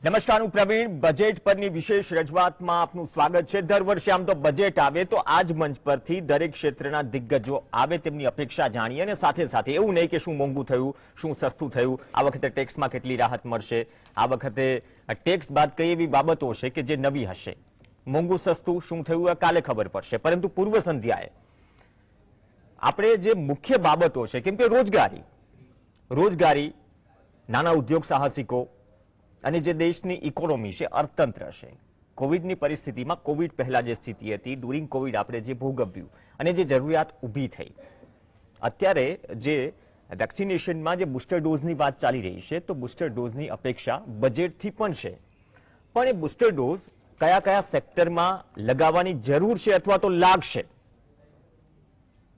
નમસ્કાર, હું પ્રવીણ. બજેટ પરની વિશેષ રજૂઆતમાં આપનું સ્વાગત છે. દર વર્ષે આમ તો બજેટ આવે તો આ જ મંચ પરથી દરેક ક્ષેત્રના દિગ્ગજો આવે તેમની અપેક્ષા જાણીએ અને સાથે સાથે એવું નહીં કે શું મોંઘું થયું, શું સસ્તું થયું, આ વખતે ટેક્સમાં કેટલી રાહત મળશે, આ વખતે ટેક્સ બાદ કઈ એવી બાબતો છે કે જે નવી હશે. મોંઘું સસ્તું શું થયું એ કાલે ખબર પડશે, પરંતુ પૂર્વ સંધ્યાએ આપણે જે મુખ્ય બાબતો છે, કેમ કે રોજગારી, નાના ઉદ્યોગ સાહસિકો અને જે દેશની ઇકોનોમી છે, અર્થતંત્ર છે, કોવિડની પરિસ્થિતિમાં કોવિડ પહેલા જે સ્થિતિ હતી, ડ્યુરિંગ કોવિડ આપણે જે ભોગવ્યું અને જે જરૂરિયાત ઊભી થઈ, અત્યારે જે વેક્સિનેશનમાં જે બુસ્ટર ડોઝની વાત ચાલી રહી છે, તો બુસ્ટર ડોઝની અપેક્ષા બજેટથી પણ છે. પણ એ બુસ્ટર ડોઝ કયા કયા સેક્ટરમાં લગાવવાની જરૂર છે અથવા તો લાગશે,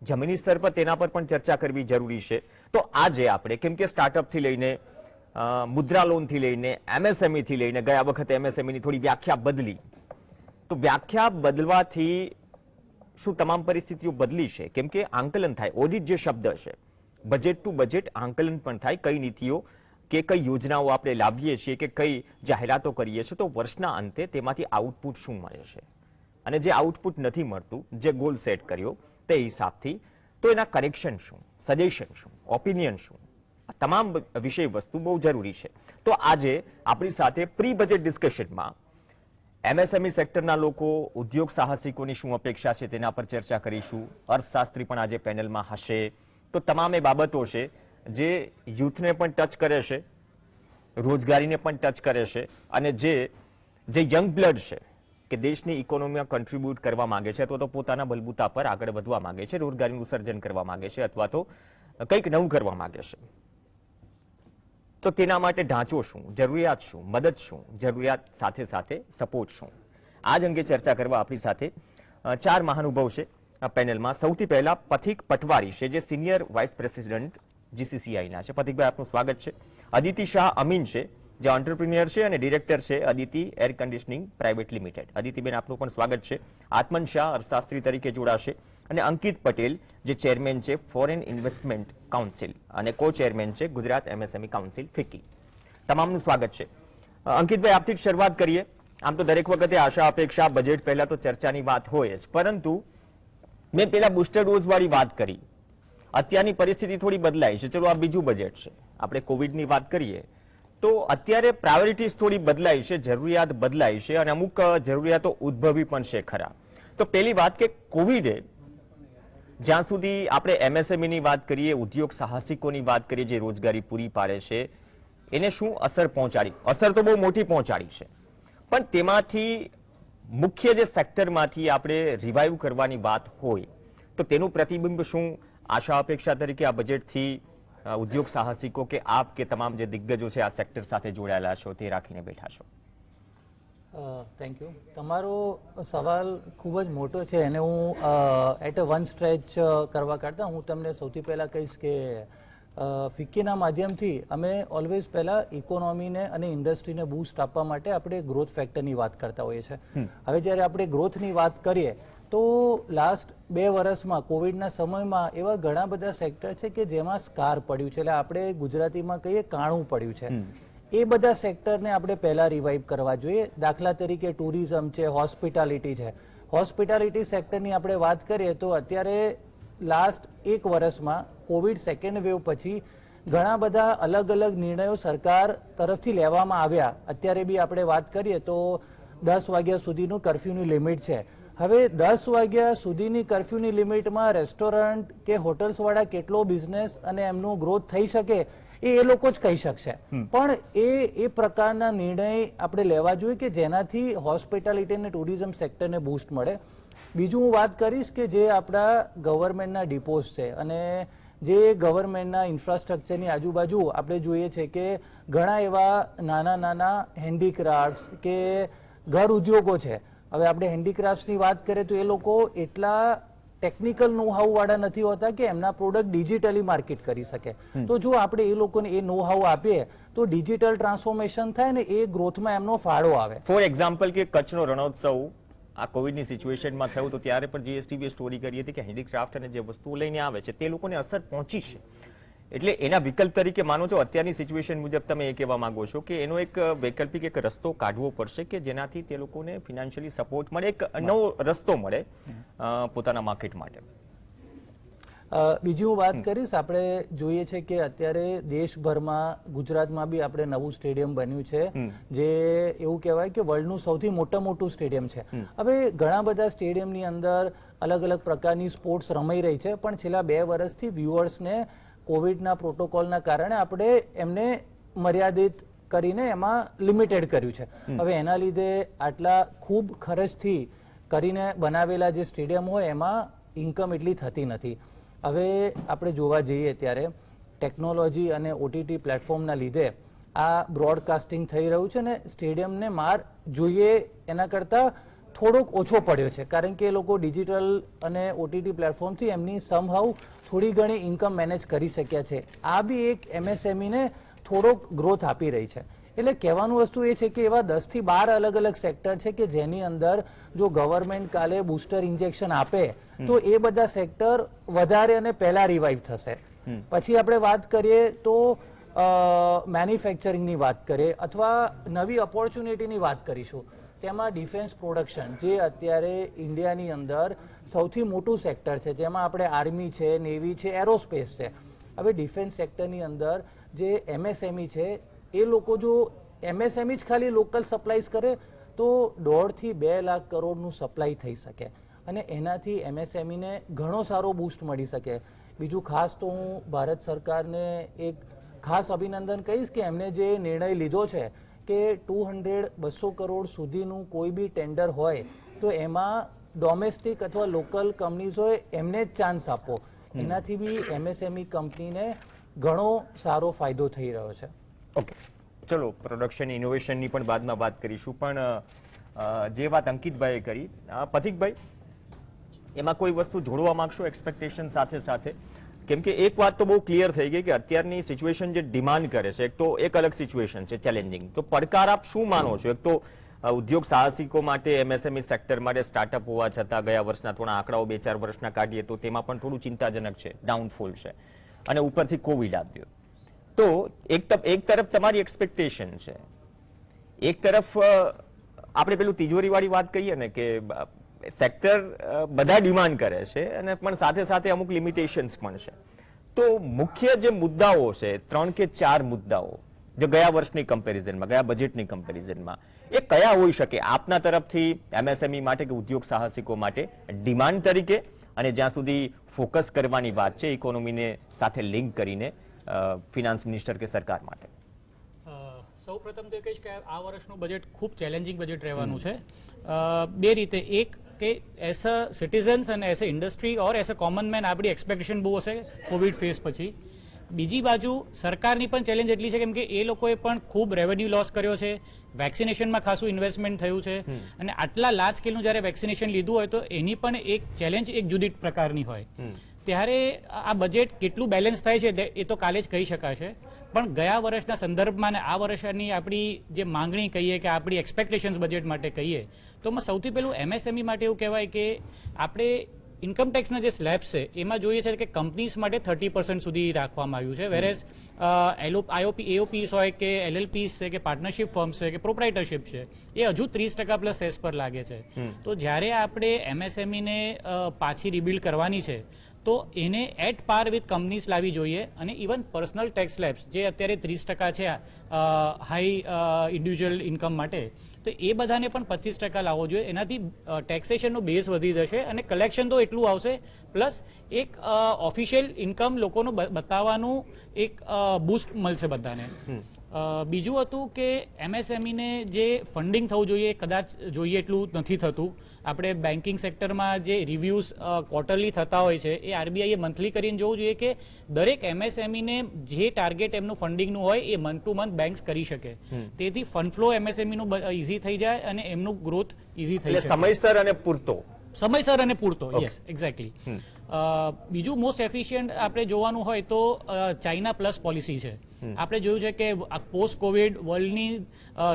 જમીની સ્તર પર તેના પર પણ ચર્ચા કરવી જરૂરી છે. તો આજે આપણે, કેમ કે સ્ટાર્ટઅપથી લઈને મુદ્રા લોનથી લઈને એમએસએમઈ થી લઈને, ગયા વખતે એમએસએમઈની થોડી વ્યાખ્યા બદલી, તો વ્યાખ્યા બદલવાથી શું તમામ પરિસ્થિતિઓ બદલી છે? કેમ કે આંકલન થાય, ઓડિટ જે શબ્દ છે, બજેટ ટુ બજેટ આંકલન પણ થાય, કઈ નીતિઓ કે કઈ યોજનાઓ આપણે લાવીએ છીએ કે કઈ જાહેરાતો કરીએ છીએ, તો વર્ષના અંતે તેમાંથી આઉટપુટ શું મળે છે, અને જે આઉટપુટ નથી મળતું, જે ગોલ સેટ કર્યો તે હિસાબથી, તો એના કરેક્શન શું, સજેશન શું, ઓપિનિયન શું, તમામ વિષય વસ્તુ બહુ જરૂરી છે. તો આજે આપણી સાથે પ્રી બજેટ ડિસ્કશનમાં એમએસએમઈ સેક્ટરના લોકો, ઉદ્યોગ સાહસિકોની શું અપેક્ષા છે તેના પર ચર્ચા કરીશું. અર્થશાસ્ત્રી પણ આજે પેનલમાં હશે. તો તમામ એ બાબતો છે જે યુથને પણ ટચ કરે છે, રોજગારીને પણ ટચ કરે છે, અને જે યંગ બ્લડ છે કે દેશની ઇકોનોમીમાં કન્ટ્રીબ્યુટ કરવા માંગે છે, અથવા તો પોતાના બલબૂતા પર આગળ વધવા માંગે છે, રોજગારીનું સર્જન કરવા માંગે છે, અથવા તો કંઈક નવું કરવા માંગે છે, તો તેના માટે ઢાંચો શું, જરૂરિયાત શું, મદદ શું, જરૂરિયાત સાથે સાથે સપોર્ટ શું, આ જ અંગે ચર્ચા કરવા આપણી સાથે ચાર મહાનુભાવ છે પેનલમાં. સૌથી પહેલા પથિક પટવારી છે, જે સિનિયર વાઇસ પ્રેસિડેન્ટ જીસીસીઆઈના છે. પથિકભાઈ, આપનું સ્વાગત છે. અદિતિ શાહ અમીન છે, જે એન્ટરપ્રિન્યોર છે અને ડિરેક્ટર છે Aditi air conditioning private limited. અદિતિબેન, આપનું પણ સ્વાગત છે. આત્મન શાહ અર્થશાસ્ત્રી તરીકે જોડાશે, અને અંકિત પટેલ, જે ચેરમેન છે ફોરેન ઇન્વેસ્ટમેન્ટ કાઉન્સિલ અને કો ચેરમેન છે ગુજરાત એમએસએમઈ કાઉન્સિલ ફિક્કી. તમામનું સ્વાગત છે. અંકિતભાઈ, આપથી શરૂઆત કરીએ. આમ તો દરેક વખતે આશા અપેક્ષા બજેટ પહેલા તો ચર્ચાની વાત હોય જ, પરંતુ મેં પેલા બુસ્ટર ડોઝ વાળી વાત કરી. અત્યારની પરિસ્થિતિ થોડી બદલાઈ છે. ચલો, આ બીજું બજેટ છે, આપણે કોવિડની વાત કરીએ તો અત્યારે પ્રાયોરિટીઝ થોડી બદલાઈ છે, જરૂરિયાત બદલાઈ છે, અને અમુક જરૂરિયાતો ઉદ્ભવી પણ છે ખરા. તો પહેલી વાત કે કોવિડે જ્યાં સુધી આપણે એમએસએમઈની વાત કરીએ, ઉદ્યોગ સાહસિકોની વાત કરીએ, જે રોજગારી પૂરી પાડે છે, એને શું અસર પહોંચાડી? અસર તો બહુ મોટી પહોંચાડી છે, પણ તેમાંથી મુખ્ય જે સેક્ટરમાંથી આપણે રિવાઇવ કરવાની વાત હોય તો તેનું પ્રતિબિંબ શું આશા અપેક્ષા તરીકે આ બજેટથી ઉદ્યોગ સાહસિકો કે આપ કે તમામ જે દિગ્ગજો છે આ સેક્ટર સાથે જોડાયેલા છો તે રાખીને બેઠા છો? Thank you. તમારો સવાલ ખૂબ જ મોટો છે, અને હું એટ અ વન સ્ટ્રેચ કરવા કરતાં હું તમને સૌથી પહેલાં કહીશ કે ફિક્કીના માધ્યમથી અમે ઓલવેઝ પહેલાં ઇકોનોમીને અને ઇન્ડસ્ટ્રીને બૂસ્ટ આપવા માટે આપણે ગ્રોથ ફેક્ટરની વાત કરતા હોઈએ છીએ. હવે જ્યારે આપણે ગ્રોથની વાત કરીએ તો લાસ્ટ 2 વર્ષમાં કોવિડના સમયમાં એવા ઘણા બધા સેક્ટર છે કે જેમાં સ્કાર પડ્યું છે, એટલે આપણે ગુજરાતીમાં કહીએ કાણું પડ્યું છે. એ બધા સેક્ટરને આપણે પહેલા રિવાઇવ કરવા જોઈએ. દાખલા તરીકે ટુરિઝમ છે, હોસ્પિટાલિટી છે. હોસ્પિટાલિટી સેક્ટરની આપણે વાત કરીએ તો અત્યારે લાસ્ટ 1 વર્ષમાં કોવિડ સેકન્ડ વેવ પછી ઘણા બધા અલગ અલગ નિર્ણયો સરકાર તરફથી લેવામાં આવ્યા. અત્યારે બી આપણે વાત કરીએ તો 10 વાગ્યા સુધીનું કર્ફ્યુની લિમિટ છે. હવે 10 વાગ્યા સુધીની કર્ફ્યુની લિમિટમાં રેસ્ટોરન્ટ કે હોટલ્સવાળા કેટલો બિઝનેસ અને એમનું ગ્રોથ થઈ શકે એ લોકો જ કહી શકશે. પણ એ પ્રકારના નિર્ણય આપણે લેવા જોઈએ કે જેનાથી હોસ્પિટાલિટી અને ટુરિઝમ સેક્ટરને બૂસ્ટ મળે. બીજું હું વાત કરીશ કે જે આપણા ગવર્મેન્ટના ડિપોઝ છે અને જે ગવર્મેન્ટના ઇન્ફ્રાસ્ટ્રક્ચરની આજુબાજુ આપણે જોઈએ છે કે ઘણા એવા નાના નાના હેન્ડીક્રાફ્ટ્સ કે ઘર ઉદ્યોગો છે. હવે આપણે હેન્ડીક્રાફ્ટ્સની વાત કરીએ તો એ લોકો એટલા ટેકનિકલ નો હાઉ વાળા નથી હોતા કે એમના પ્રોડક્ટ ડિજિટલી માર્કેટ કરી શકે. તો જો આપણે એ લોકોને એ નો હાઉ આપીએ તો ડિજિટલ ટ્રાન્સફોર્મેશન થાય ને એ ગ્રોથમાં એમનો ફાળો આવે. ફોર એક્ઝામ્પલ કે કચ્છનો રણોત્સવ આ કોવિડની સિચ્યુએશનમાં થયું તો ત્યારે પણ જીએસટીવીએ સ્ટોરી કરી હતી કે હેન્ડીક્રાફ્ટ અને જે વસ્તુઓ લઈને આવે છે તે લોકોને અસર પહોંચી છે. એટલે એના વિકલ્પ તરીકે માનો છો અત્યારની સિચ્યુએશન મુજબ તમે એ કહેવા માંગો છો કે એનો એક વૈકલ્પિક એક રસ્તો કાઢવો પડશે કે જેનાથી તે લોકોને ફિનાન્શિયલી સપોર્ટ મળે, એક નવો રસ્તો મળે પોતાના માર્કેટ માટે. બીજી હું વાત કરીશ, આપણે જોઈએ છે કે અત્યારે દેશભરમાં, ગુજરાતમાં બી આપણે નવું સ્ટેડિયમ બન્યું છે જે એવું કહેવાય કે વર્લ્ડનું સૌથી મોટું સ્ટેડિયમ છે. હવે ઘણા બધા સ્ટેડિયમની અંદર અલગ અલગ પ્રકારની સ્પોર્ટ્સ રમાઈ રહી છે, પણ છેલ્લા 2 વર્ષથી વ્યુઅર્સને કોવિડના પ્રોટોકોલના કારણે આપણે એમને મર્યાદિત કરીને એમાં લિમિટેડ કર્યું છે. હવે એના લીધે આટલા ખૂબ ખર્ચથી કરીને બનાવેલા જે સ્ટેડિયમ હોય એમાં ઇન્કમ એટલી થતી નથી. હવે આપણે જોવા જઈએ ત્યારે ટેકનોલોજી અને ઓટીટી પ્લેટફોર્મના લીધે આ બ્રોડકાસ્ટિંગ થઈ રહ્યું છે ને સ્ટેડિયમને માર જોઈએ એના કરતાં થોડોક ઓછો પડ્યો છે, કારણ કે એ લોકો ડિજિટલ અને ઓટીટી પ્લેટફોર્મથી એમની સમહાઉ થોડી ઘણી ઇન્કમ મેનેજ કરી શક્યા છે. આ બી એક એમએસએમઈને થોડોક ગ્રોથ આપી રહી છે. એટલે કહેવાનું વસ્તુ એ છે કે એવા 10 થી 12 અલગ અલગ સેક્ટર છે કે જેની અંદર જો ગવર્મેન્ટ કાલે બૂસ્ટર ઇન્જેક્શન આપે તો એ બધા સેક્ટર વધારે અને પહેલા રિવાઇવ થશે. પછી આપણે વાત કરીએ તો મેન્યુફેક્ચરિંગની વાત કરીએ અથવા નવી ઓપોર્ચ્યુનિટીની વાત કરીશું, તેમાં ડિફેન્સ પ્રોડક્શન જે અત્યારે ઇન્ડિયાની અંદર સૌથી મોટું સેક્ટર છે, જેમાં આપણે આર્મી છે, નેવી છે, એરોસ્પેસ છે. હવે ડિફેન્સ સેક્ટરની અંદર જે એમએસએમઈ છે એ લોકો જો એમએસએમઈ જ ખાલી લોકલ સપ્લાઈઝ કરે તો 1.5 થી 2 લાખ કરોડનું સપ્લાય થઈ શકે અને એનાથી એમએસએમઈને ઘણો સારો બૂસ્ટ મળી શકે. બીજું ખાસ તો હું ભારત સરકારને એક ખાસ અભિનંદન કહીશ કે એમને જે નિર્ણય લીધો છે કે 200-200 કરોડ સુધીનું કોઈ બી ટેન્ડર હોય તો એમાં ડોમેસ્ટિક અથવા લોકલ કંપનીઝ હોય એમને જ ચાન્સ આપો. એનાથી બી એમએસએમઈ કંપનીને ઘણો સારો ફાયદો થઈ રહ્યો છે. ઓકે, ચલો પ્રોડક્શન ઇનોવેશનની પણ બાદમાં વાત કરીશું, પણ જે વાત અંકિતભાઈએ કરી, પથિકભાઈ એમાં કોઈ વસ્તુ જોડવા માંગશો એક્સપેક્ટેશન સાથે સાથે? કેમ કે એક વાત તો બહુ ક્લિયર થઈ ગઈ કે અત્યારની સિચ્યુએશન જે ડિમાન્ડ કરે છે, એક તો એક અલગ સિચ્યુએશન છે ચેલેન્જિંગ, તો પડકાર આપ શું માનો છો? એક તો ઉદ્યોગ સાહસિકો માટે, એમએસએમઈ સેક્ટર માટે સ્ટાર્ટઅપ હોવા છતાં ગયા વર્ષના થોડા આંકડાઓ 2-4 વર્ષના કાઢીએ તો તેમાં પણ થોડું ચિંતાજનક છે, ડાઉનફોલ છે, અને ઉપરથી કોવિડ આવ્યો. તો એક તરફ તમારી એક્સપેક્ટેશન છે, એક તરફ આપણે પેલું તિજોરી વાળી વાત કહીએ ને કે સેક્ટર બધા ડિમાન્ડ કરે છે અને પણ સાથે સાથે અમુક લિમિટેશન્સ પણ છે. તો મુખ્ય જે મુદ્દાઓ છે, 3 કે 4 મુદ્દાઓ જે ગયા વર્ષની કમ્પેરિઝનમાં, ગયા બજેટની કમ્પેરિઝનમાં, એ કયા હોઈ શકે આપના તરફથી એમએસએમઈ માટે કે ઉદ્યોગ સાહસિકો માટે ડિમાન્ડ તરીકે, અને જ્યાં સુધી ફોકસ કરવાની વાત છે ઇકોનોમીને સાથે લિંક કરીને ફિનાન્સ મિનિસ્ટર કે સરકાર માટે? સૌ પ્રથમ તો કહીશ કે આ વર્ષનું બજેટ ખૂબ ચેલેન્જિંગ બજેટ રહેવાનું છે. 2 રીતે, એક કે એઝ અ સિટીઝન્સ અને as a industry or as a common main આપણી એક્સપેક્ટેશન બહુ હશે કોવિડ ફેઝ પછી. બીજી બાજુ સરકારની પણ ચેલેન્જ એટલી છે કેમ કે એ લોકોએ પણ ખૂબ રેવન્યુ લોસ કર્યો છે, વેક્સિનેશનમાં ખાસું ઇન્વેસ્ટમેન્ટ થયું છે, અને આટલા લાર્જ સ્કેલનું જ્યારે વેક્સિનેશન લીધું હોય તો એની પણ એક ચેલેન્જ એક જુદી પ્રકારની હોય. ત્યારે આ બજેટ કેટલું બેલેન્સ થાય છે એ તો કાલે જ કહી શકાશે, પણ ગયા વર્ષના સંદર્ભમાં અને આ વર્ષની આપણી જે માંગણી કહીએ કે આપણી એક્સપેક્ટેશન્સ બજેટ માટે કહીએ તો સૌથી પહેલું એમએસએમઈ માટે એવું કહેવાય કે આપણે ઇન્કમ ટેક્સના જે સ્લેબ્સ છે એમાં જોઈએ છે કે કંપનીઝ માટે 30% સુધી રાખવામાં આવ્યું છે, વેરેઝ એઓપીસ હોય કે એલએલપીસ છે કે પાર્ટનરશિપ ફર્મ્સ છે કે પ્રોપ્રાઇટરશિપ છે એ હજુ 30% પ્લસ સેસ પર લાગે છે. તો જ્યારે આપણે એમએસએમઈને પાછી રિબિલ્ડ કરવાની છે તો એને એટ પાર વિથ કંપનીઝ લાવી જોઈએ, અને ઇવન પર્સનલ ટેક્સ સ્લેબ્સ જે અત્યારે 30% છે હાઈ ઇન્ડિવિજ્યુઅલ ઇન્કમ માટે, તો એ બધાને પણ 25% લાવવો જોઈએ. એનાથી ટેક્સેશનનો બેઝ વધી જશે અને કલેક્શન તો એટલું આવશે, પ્લસ એક ઓફિશિયલ ઇન્કમ લોકોનું બતાવવાનું એક બૂસ્ટ મળશે બધાને. બીજું હતું કે એમએસએમઈને જે ફંડિંગ થવું જોઈએ કદાચ જોઈએ એટલું નથી થતું. આપણે બેન્કિંગ સેક્ટરમાં જે રિવ્યુઝ ક્વાર્ટરલી થતા હોય છે એ આરબીઆઈએ મંથલી કરીને જોવું જોઈએ કે દરેક એમએસએમઈને જે ટાર્ગેટ એમનું ફંડિંગનું હોય એ મંથ ટુ મંથ બેંક્સ કરી શકે, તેથી ફંડ ફ્લો એમએસએમઈનું ઇઝી થઈ જાય અને એમનું ગ્રોથ ઇઝી થઈ જાય. સમયસર અને પૂરતો. સમયસર અને પૂરતો, યસ, એક્ઝેક્ટલી. બીજું મોસ્ટ એફિશિયન્ટ આપણે જોવાનું હોય તો ચાઇના પ્લસ પોલિસી છે. આપણે જોયું છે કે પોસ્ટ કોવિડ વર્લ્ડની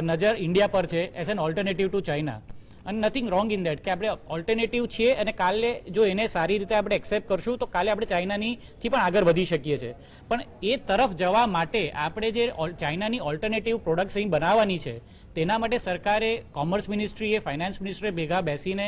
નજર ઇન્ડિયા પર છે as an alternative to China. અને નથિંગ રોંગ ઇન દેટ કે આપણે ઓલ્ટરનેટિવ છીએ અને કાલે જો એને સારી રીતે આપણે એક્સેપ્ટ કરશું તો કાલે આપણે ચાઇનાથી પણ આગળ વધી શકીએ છીએ. પણ એ તરફ જવા માટે આપણે જે ચાઇનાની ઓલ્ટરનેટિવ પ્રોડક્ટ્સ અહીં બનાવવાની છે તેના માટે સરકારે, કોમર્સ મિનિસ્ટ્રીએ, ફાઇનાન્સ મિનિસ્ટ્રીએ ભેગા બેસીને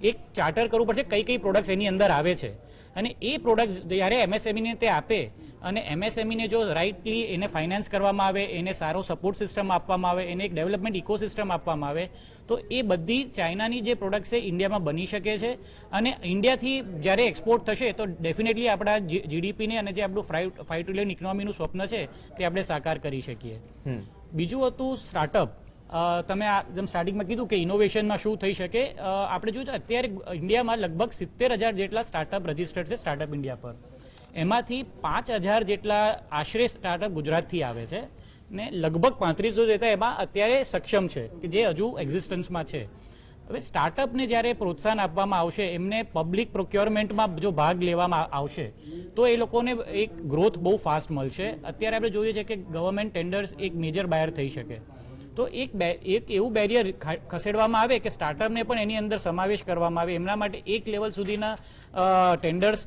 એક ચાર્ટર કરવું પડશે કઈ કઈ પ્રોડક્ટ્સ એની અંદર આવે છે. અને એ પ્રોડક્ટ જ્યારે એમએસએમઈને તે આપે અને એમએસએમઈને જો રાઇટલી એને ફાઇનાન્સ કરવામાં આવે, એને સારો સપોર્ટ સિસ્ટમ આપવામાં આવે, એને એક ડેવલપમેન્ટ ઇકોસિસ્ટમ આપવામાં આવે તો એ બધી ચાઇનાની જે પ્રોડક્ટ્સ છે ઇન્ડિયામાં બની શકે છે. અને ઇન્ડિયાથી જ્યારે એક્સપોર્ટ થશે તો ડેફિનેટલી આપણા જીડીપીને અને જે આપણું 5 ટ્રિલિયન ઇકોનોમીનું સ્વપ્ન છે તે આપણે સાકાર કરી શકીએ. બીજું હતું સ્ટાર્ટઅપ. તમે જેમ સ્ટાર્ટિંગમાં કીધું કે ઇનોવેશનમાં શું થઈ શકે, આપણે જોયું તો અત્યારે ઇન્ડિયામાં લગભગ 70,000 જેટલા સ્ટાર્ટઅપ રજીસ્ટર્ડ છે સ્ટાર્ટઅપ ઇન્ડિયા પર. એમાંથી 5,000 જેટલા આશરે સ્ટાર્ટઅપ ગુજરાતથી આવે છે ને લગભગ 3500 જેટલા એમાં અત્યારે સક્ષમ છે કે જે હજુ એક્ઝિસ્ટન્સમાં છે. હવે સ્ટાર્ટઅપને જ્યારે પ્રોત્સાહન આપવામાં આવશે, એમને પબ્લિક પ્રોક્યોરમેન્ટમાં જો ભાગ લેવામાં આવશે તો એ લોકોને એક ગ્રોથ બહુ ફાસ્ટ મળશે. અત્યારે આપણે જોઈએ છે કે ગવર્મેન્ટ ટેન્ડર્સ એક મેજર બાયર થઈ શકે તો એક એવું બેરિયર ખસેડવામાં આવે કે સ્ટાર્ટઅપને પણ એની અંદર સમાવેશ કરવામાં આવે, એમના માટે એક લેવલ સુધીના ટેન્ડર્સ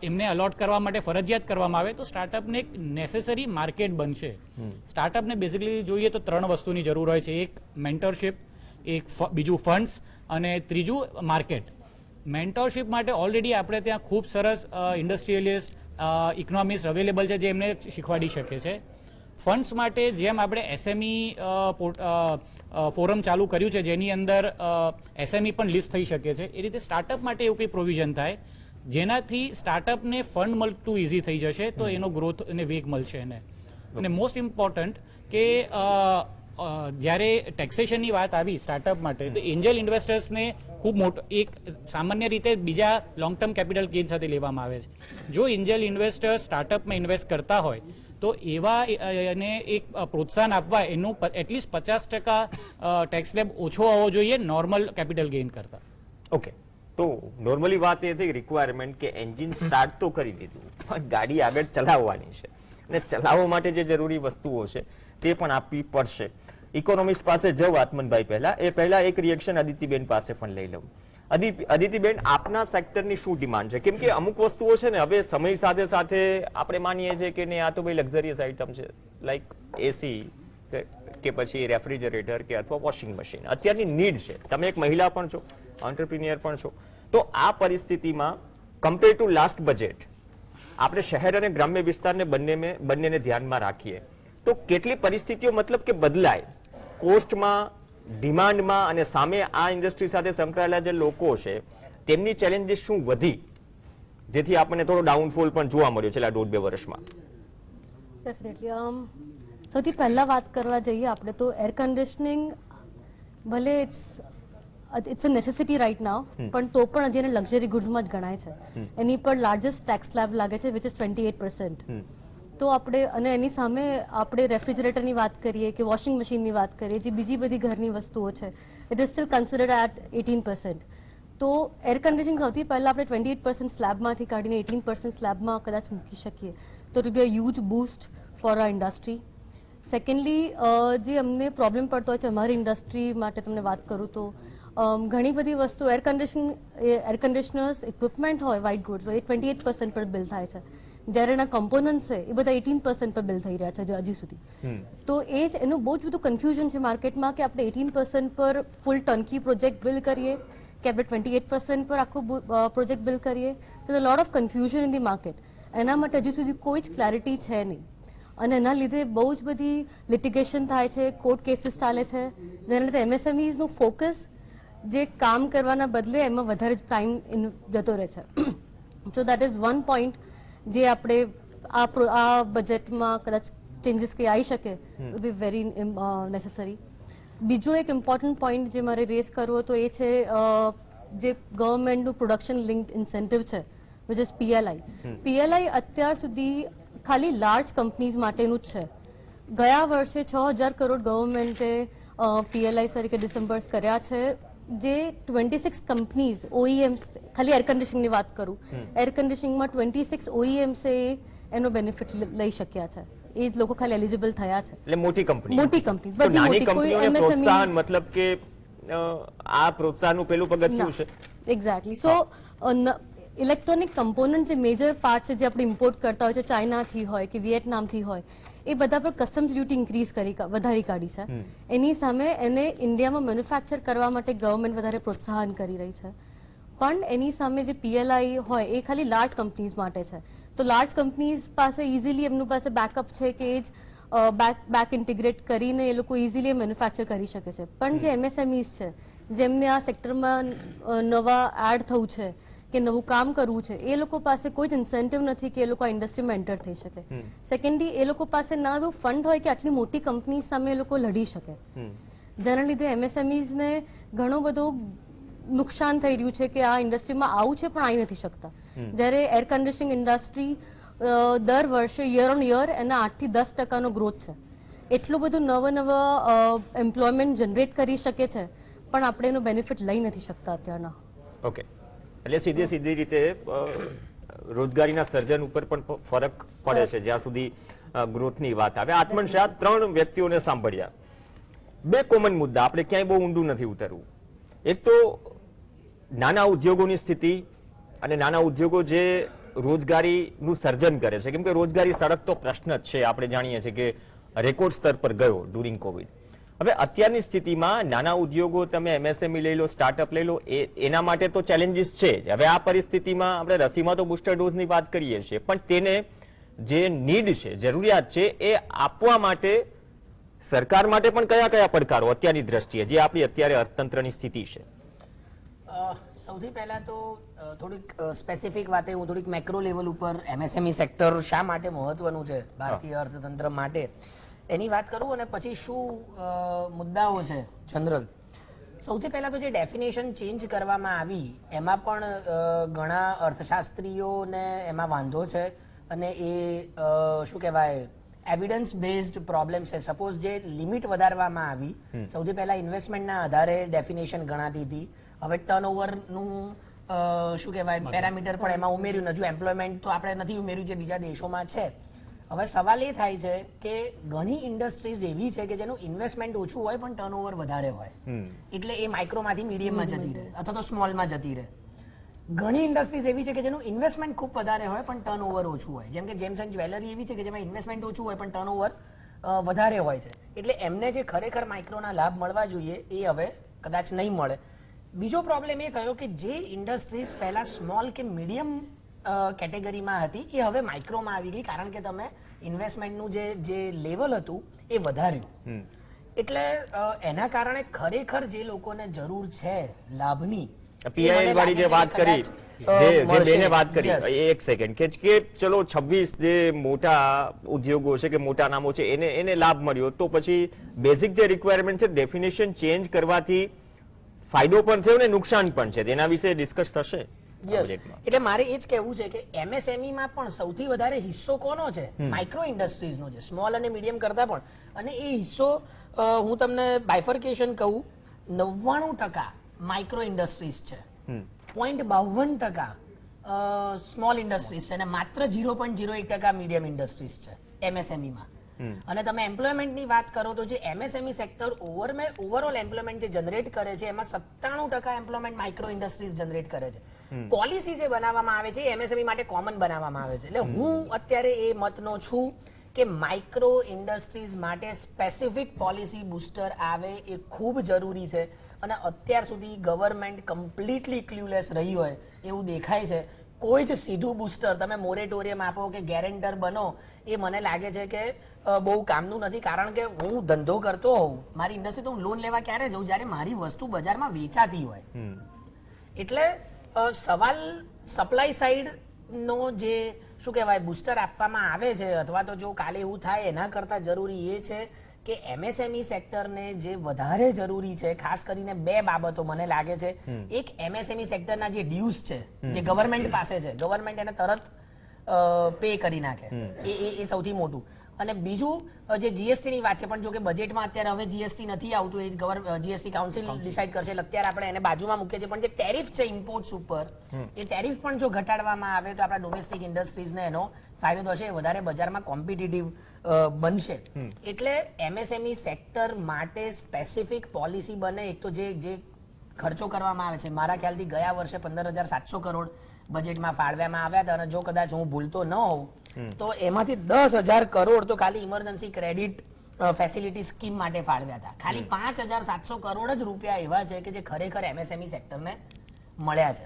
એમને અલોટ કરવા માટે ફરજિયાત કરવામાં આવે તો સ્ટાર્ટઅપને એક નેસેસરી માર્કેટ બનશે. સ્ટાર્ટઅપને બેઝિકલી જોઈએ તો 3 વસ્તુની જરૂર હોય છે. એક મેન્ટરશિપ, એક બીજું ફંડ્સ અને ત્રીજું માર્કેટ. મેન્ટરશિપ માટે ઓલરેડી આપણે ત્યાં ખૂબ સરસ ઇન્ડસ્ટ્રીયલિસ્ટ, ઇકોનોમિસ્ટ અવેલેબલ છે જે એમને શીખવાડી શકે છે. ફંડ્સ માટે જેમ આપણે એસએમઈ ફોરમ ચાલુ કર્યું છે જેની અંદર એસએમઈ પણ લિસ્ટ થઈ શકે છે, એ રીતે સ્ટાર્ટઅપ માટે એવું કંઈ પ્રોવિઝન થાય જેનાથી સ્ટાર્ટઅપને ફંડ મળતું ઇઝી થઈ જશે તો એનો ગ્રોથ અને વેગ મળશે એને. અને મોસ્ટ ઇમ્પોર્ટન્ટ કે જ્યારે ટેક્સેશનની વાત આવી સ્ટાર્ટઅપ માટે તો એન્જલ ઇન્વેસ્ટર્સને ખૂબ મોટો એક સામાન્ય રીતે બીજા લોંગ ટર્મ કેપિટલ ગેઇન સાથે લેવામાં આવે છે. જો એન્જલ ઇન્વેસ્ટર્સ સ્ટાર્ટઅપમાં ઇન્વેસ્ટ કરતા હોય તો એવા એને એક પ્રોત્સાહન આપવા એનું એટલીસ્ટ 50% ટેક્સ સ્લેબ ઓછો હોવો જોઈએ નોર્મલ કેપિટલ ગેઇન કરતા. ઓકે, તો નોર્મલી વાત એ થઈ રિક્વાયરમેન્ટ કે એન્જિન સ્ટાર્ટ તો કરી દીધું પણ ગાડી આગળ ચલાવવાની છે અને ચલાવવા માટે જે જરૂરી વસ્તુઓ છે તે પણ આપવી પડશે. ઇકોનોમિસ્ટ પાસે જવું આત્મનભાઈ પહેલા એક રિએક્શન અદિતિબેન પાસે પણ લઈ લઉં. અદિતિબેન, આપના સેક્ટરની શું ડિમાન્ડ છે? કેમ કે અમુક વસ્તુઓ છે ને હવે સમય સાથે સાથે આપણે માનીએ છીએ કે આ તો ભાઈ લક્ઝરિયસ આઇટમ છે, લાઈક એસી કે પછી રેફ્રિજરેટર કે અથવા વોશિંગ મશીન અત્યારની નીડ છે. તમે એક મહિલા પણ છો, એન્ટરપ્રિન્યોર પણ છો, તો આ પરિસ્થિતિમાં કમ્પેર ટુ લાસ્ટ બજેટ આપણે શહેર અને ગ્રામ્ય વિસ્તારને બંનેને ધ્યાનમાં રાખીએ તો કેટલી પરિસ્થિતિઓ મતલબ કે બદલાય કોસ્ટમાં, ડિમાન્ડમાં અને સામે આ ઇન્ડસ્ટ્રી સાથે સંકળાયેલા જે લોકો છે તેમની ચેલેન્જીસ શું વધી જેથી આપણને થોડો ડાઉનફોલ પણ જોવા મળ્યો છેલ્લા 1.5-2 વર્ષમાં? ડેફિનેટલી સૌથી પહેલા વાત કરવા જઈએ આપણે તો એર કન્ડિશનિંગ ભલે it's a necessity right now પણ તો પણ હજી એને લક્ઝરી ગુડ્સમાં જ ગણાય છે. એની પર લાર્જેસ્ટ ટેક્સ સ્લેબ લાગે છે વિચ ઇઝ 28%. તો આપણે અને એની સામે આપણે રેફ્રિજરેટરની વાત કરીએ કે વોશિંગ મશીનની વાત કરીએ, જે બીજી બધી ઘરની વસ્તુઓ છે, it is still considered at 18%. તો એર કન્ડિશનિંગ સૌથી પહેલાં આપણે 28% સ્લેબમાંથી કાઢીને 18% સ્લેબમાં કદાચ મૂકી શકીએ તો it be a huge boost for a industry. Secondly, જે અમને પ્રોબ્લેમ પડતો હોય છે અમારી ઇન્ડસ્ટ્રી માટે તમને વાત કરું તો ઘણી બધી વસ્તુ એર કન્ડિશનર્સ ઇક્વિપમેન્ટ હોય વ્હાઇટ ગુડ્સ એ 28% પર બિલ થાય છે, જ્યારે એના કમ્પોનન્ટ છે એ બધા 18% પર બિલ થઈ રહ્યા છે હજી સુધી. તો એ જ એનું બહુ જ બધું કન્ફ્યુઝન છે માર્કેટમાં કે આપણે 18% પર ફૂલ ટર્નકી પ્રોજેક્ટ બિલ કરીએ કે આપણે 28% પર આખું પ્રોજેક્ટ બિલ કરીએ. તો the lot of confusion in the market. એના માટે હજી સુધી કોઈ જ ક્લેરિટી છે નહીં અને એના લીધે બહુ જ બધી લિટિગેશન થાય છે, કોર્ટ કેસીસ ચાલે છે, જેના લીધે એમએસએમઈઝનું ફોકસ જે કામ કરવાના બદલે એમાં વધારે ટાઈમ જતો રહે છે. So that is one point જે આપણે આ બજેટમાં કદાચ ચેન્જીસ કંઈ આવી શકે વિલ બી વેરી નેસેસરી. બીજો એક ઇમ્પોર્ટન્ટ પોઈન્ટ જે મારે રેઝ કરવો તો એ છે જે ગવર્મેન્ટનું પ્રોડક્શન લિંક્ડ ઇન્સેન્ટિવ છે વિચ ઇઝ પીએલઆઈ. પીએલઆઈ અત્યાર સુધી ખાલી લાર્જ કંપનીઝ માટેનું જ છે. ગયા વર્ષે 6,000 કરોડ ગવર્મેન્ટે પીએલઆઈ તરીકે ડિસમ્બર્સ કર્યા છે, જે 26 કંપનીઝ ઓઈએમ્સ, ખાલી એર કન્ડિશનિંગની વાત કરું, એર કન્ડિશનિંગમાં 26 ઓઈએમ્સ એનો બેનિફિટ લઈ શક્યા છે. એ લોકો ખાલી એલિજિબલ થયા છે. એટલે મોટી કંપની, મોટી કંપની, બધી મોટી કંપનીઓને પ્રોત્સાહન મતલબ કે આ પ્રોત્સાહનનું પેલું પગથિયું છે? એક્ઝેક્ટલી. સો ઇલેક્ટ્રોનિક કમ્પોનન્ટ જે મેજર પાર્ટ છે જે આપણે ઇમ્પોર્ટ કરતા હોય છે, ચાઇનાથી હોય કે વિયેટનામથી હોય, એ બધા પર કસ્ટમ્સ ડ્યુટી ઇન્ક્રીઝ વધારી કાઢી છે. એની સામે એને ઇન્ડિયામાં મેન્યુફેક્ચર કરવા માટે ગવર્મેન્ટ વધારે પ્રોત્સાહન કરી રહી છે. પણ એની સામે જે PLI હોય એ ખાલી લાર્જ કંપનીઝ માટે છે. તો લાર્જ કંપનીઝ પાસે ઇઝીલી એમનું પાસે બેકઅપ છે કે એ જ બેક ઇન્ટિગ્રેટ કરીને એ લોકો ઇઝીલી મેન્યુફેક્ચર કરી શકે છે. પણ જે MSMEs છે, જેમને આ સેક્ટરમાં નવા એડ થવું છે કે નવું કામ કરવું છે, એ લોકો પાસે કોઈ જ ઇન્સેન્ટિવ નથી કે એ લોકો આ ઇન્ડસ્ટ્રીમાં એન્ટર થઈ શકે. સેકન્ડલી, એ લોકો પાસે ના એવું ફંડ હોય કે આટલી મોટી કંપની સામે એ લોકો લડી શકે. જેના લીધે MSMEs ને ઘણો બધો નુકસાન થઈ રહ્યું છે કે આ ઇન્ડસ્ટ્રીમાં આવું છે પણ આવી નથી શકતા. જ્યારે એર કન્ડિશનિંગ ઇન્ડસ્ટ્રી દર વર્ષે યર ઓન યર એના 8 થી 10% ગ્રોથ છે. એટલું બધું નવા એમ્પ્લોયમેન્ટ જનરેટ કરી શકે છે, પણ આપણે એનો બેનિફિટ લઈ નથી શકતા અત્યારના. ઓકે, એટલે સીધી રીતે રોજગારીના સર્જન ઉપર પણ ફરક પડે છે જ્યાં સુધી ગ્રોથની વાત આવે. આત્મન શાહ, 3 વ્યક્તિઓને સાંભળ્યા. 2 કોમન મુદ્દા, આપણે ક્યાંય બહુ ઊંડું નથી ઉતરવું. એક તો નાના ઉદ્યોગોની સ્થિતિ અને નાના ઉદ્યોગો જે રોજગારીનું સર્જન કરે છે, કેમ કે રોજગારી સળગતો પ્રશ્ન જ છે. આપણે જાણીએ છીએ કે રેકોર્ડ સ્તર પર ગયો ડ્યુરિંગ કોવિડ. હવે અત્યારની સ્થિતિમાં નાના ઉદ્યોગો, તમે MSME લઈ લો, સ્ટાર્ટઅપ લઈ લો, એના માટે તો ચેલેન્જીસ છે જ. હવે આ પરિસ્થિતિમાં આપણે રસીમાં તો બુસ્ટર ડોઝની વાત કરીએ છીએ, પણ તેને જે નીડ છે, જરૂરિયાત છે, એ આપવા માટે સરકાર માટે પણ કયા પડકારો અત્યારની દ્રષ્ટિએ, જે આપણી અત્યારે અર્થતંત્રની સ્થિતિ છે? સૌથી પહેલા તો થોડીક સ્પેસિફિક વાતે હું થોડીક મેક્રો લેવલ ઉપર MSME સેક્ટર શા માટે મહત્વનું છે ભારતીય અર્થતંત્ર માટે એની વાત કરું, અને પછી શું મુદ્દાઓ છે જનરલ. સૌથી પહેલા તો જે ડેફિનેશન ચેન્જ કરવામાં આવી એમાં પણ ઘણા અર્થશાસ્ત્રીઓને એમાં વાંધો છે, અને એ શું કહેવાય એવિડન્સ બેઝડ પ્રોબ્લેમ છે. સપોઝ જે લિમિટ વધારવામાં આવી, સૌથી પહેલા ઇન્વેસ્ટમેન્ટના આધારે ડેફિનેશન ગણાતી હતી, હવે ટર્નઓવરનું શું કહેવાય પેરામીટર પણ એમાં ઉમેર્યું. હજુ એમ્પ્લોયમેન્ટ તો આપણે નથી ઉમેર્યું જે બીજા દેશોમાં છે. હવે સવાલ એ થાય છે કે ઘણી ઇન્ડસ્ટ્રીઝ એવી છે કે જેનું ઇન્વેસ્ટમેન્ટ ઓછું હોય પણ ટર્નઓવર વધારે હોય, એટલે એ માઇક્રોમાંથી મીડિયમમાં જતી રહે અથવા તો સ્મોલમાં જતી રહે. ઘણી ઇન્ડસ્ટ્રીઝ એવી છે કે જેનું ઇન્વેસ્ટમેન્ટ ખૂબ વધારે હોય પણ ટર્નઓવર ઓછું હોય, જેમ કે જેમ્સ એન્ડ જ્વેલરી એવી છે કે જેમાં ઇન્વેસ્ટમેન્ટ ઓછું હોય પણ ટર્નઓવર વધારે હોય છે. એટલે એમને જે ખરેખર માઇક્રોના લાભ મળવા જોઈએ એ હવે કદાચ નહીં મળે. બીજો પ્રોબ્લેમ એ થયો કે જે ઇન્ડસ્ટ્રીઝ પહેલા સ્મોલ કે મીડિયમ કેટેગરીમાં હતી એ હવે માઇક્રોમાં આવી ગઈ, કારણ કે તમે ઇન્વેસ્ટમેન્ટનું જે લેવલ હતું એ વધાર્યું. એટલે એના કારણે ખરેખર જે લોકોને જરૂર છે લાભની, PIL વાળી જે વાત કરી, જે બેને વાત કરી, એક સેકન્ડ, કે ચલો 26 જે મોટા ઉદ્યોગો છે કે મોટા નામો છે એને લાભ મળ્યો, તો પછી બેઝિક જે રિક્વાયરમેન્ટ છે ડેફિનેશન ચેન્જ કરવાથી ફાયદો પણ થયો ને નુકસાન પણ છે, તેના વિશે ડિસ્કસ થશે. એટલે મારે એ જ કહેવું છે કે MSME માં પણ સૌથી વધારે હિસ્સો કોનો છે? માઇક્રો ઇન્ડસ્ટ્રીઝ નો છે, સ્મોલ અને મીડિયમ કરતા પણ. અને એ હિસ્સો હું તમને બાયફર્કેશન કહું, 99% માઇક્રો ઇન્ડસ્ટ્રીઝ છે, 0.52% સ્મોલ ઇન્ડસ્ટ્રીઝ છે, અને માત્ર 0.01% મીડિયમ ઇન્ડસ્ટ્રીઝ છે MSME માં. અને તમે એમ્પ્લોયમેન્ટની વાત કરો તો જે MSME સેક્ટર ઓવરઓલ એમ્પ્લોયમેન્ટ જે જનરેટ કરે છે એમાં 97% એમ્પ્લોયમેન્ટ માઇક્રો ઇન્ડસ્ટ્રીઝ જનરેટ કરે છે. પોલિસી જે બનાવવામાં આવે છે એ MSME માટે કોમન બનાવવામાં આવે છે. એટલે હું અત્યારે એ મતનો છું કે માઇક્રો ઇન્ડસ્ટ્રીઝ માટે સ્પેસિફિક પોલિસી બુસ્ટર આવે એ ખૂબ જરૂરી છે. અને અત્યાર સુધી ગવર્મેન્ટ કમ્પ્લીટલી ક્લ્યુલેસ રહી હોય એવું દેખાય છે. કોઈ જ સીધું બુસ્ટર, તમે મોરેટોરિયમ આપો કે ગેરેન્ટર બનો, એ મને લાગે છે કે બહુ કામનું નથી. કારણ કે હું ધંધો કરતો હોઉં, મારી ઇન્ડસ્ટ્રી, તો હું લોન લેવા ક્યારે જઉં? જ્યારે મારી વસ્તુ બજારમાં વેચાતી હોય. એટલે સવાલ સપ્લાય સાઈડ નો જે શું કહેવાય બુસ્ટર આપવામાં આવે છે, અથવા તો જો કાલે એવું થાય એના કરતા જરૂરી એ છે કે MSME સેક્ટરને જે વધારે જરૂરી છે, ખાસ કરીને 2 બાબતો મને લાગે છે. એક, MSME સેક્ટરના જે ડ્યુઝ છે જે ગવર્મેન્ટ પાસે છે, ગવર્મેન્ટ એને તરત પે કરી નાખે, એ સૌથી મોટું. અને બીજું જે જીએસટી ની વાત છે, પણ જો કે બજેટમાં અત્યારે હવે જીએસટી નથી આવતું, એ જીએસટી કાઉન્સિલ ડિસાઇડ કરશે, એટલે અત્યારે આપણે એને બાજુમાં મૂકીએ છીએ. પણ જે ટેરિફ છે ઇમ્પોર્ટ્સ ઉપર, એ ટેરિફ પણ જો ઘટાડવામાં આવે તો આપણા ડોમેસ્ટિક ઇન્ડસ્ટ્રીઝને એનો ફાયદો થશે, વધારે બજારમાં કોમ્પિટિટિવ બનશે. એટલે એમએસએમઈ સેક્ટર માટે સ્પેસિફિક પોલિસી બને. એક તો જે ખર્ચો કરવામાં આવે છે, મારા ખ્યાલથી ગયા વર્ષે 15,700 કરોડ બજેટમાં ફાળવ્યામાં આવ્યા હતા, અને જો કદાચ હું ભૂલતો ન હોઉં તો એમાંથી 10,000 કરોડ તો ખાલી ઇમરજન્સી ક્રેડિટ ફેસિલિટી સ્કીમ માટે ફાળવ્યા હતા. ખાલી 5,700 કરોડ જ રૂપિયા એવા છે કે જે ખરેખર એમએસએમઈ સેક્ટરને મળ્યા છે.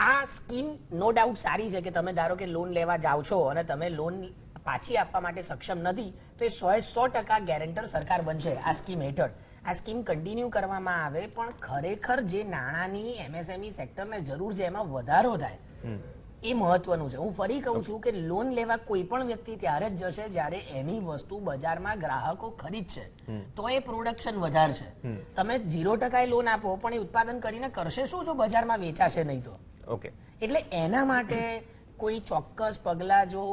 આ સ્કીમ નો ડાઉટ સારી છે કે તમે ધારો કે લોન લેવા જાઓ છો અને તમે લોન પાછી આપવા માટે સક્ષમ નથી, તો એ 100% ગેરંટર સરકાર બનશે આ સ્કીમ હેઠળ. આ સ્કીમ કન્ટિન્યુ કરવામાં આવે, પણ ખરેખર જે નાણાંની એમએસએમઈ સેક્ટરને જરૂર છે એમાં વધારો થાય, એ મહત્વનું છે. હું ફરી કહું છું કે લોન લેવા કોઈ પણ વ્યક્તિ ત્યારે જ જશે જ્યારે એની વસ્તુ બજારમાં ગ્રાહકો ખરીદશે, તો એ પ્રોડક્શન વધારશે. તમે 0% લોન આપો પણ એ ઉત્પાદન કરીને કરશે શું જો બજારમાં વેચાશે નહીં તો? ઓકે, એટલે એના માટે કોઈ ચોક્કસ પગલાં જો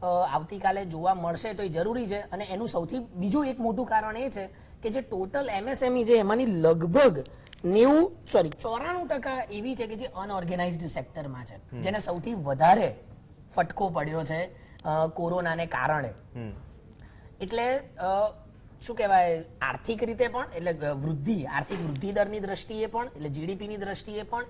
આવતીકાલે જોવા મળશે તો એ જરૂરી છે. અને એનું સૌથી બીજું એક મોટું કારણ એ છે કે જે ટોટલ એમએસએમઈ છે એમાંની લગભગ 94% એવી છે કે જે અનઓર્ગેનાઇઝડ સેક્ટરમાં છે, જેને સૌથી વધારે ફટકો પડ્યો છે કોરોનાને કારણે. એટલે શું કહેવાય, આર્થિક રીતે પણ, એટલે આર્થિક વૃદ્ધિ દરની દ્રષ્ટિએ પણ, એટલે જીડીપીની દ્રષ્ટિએ પણ,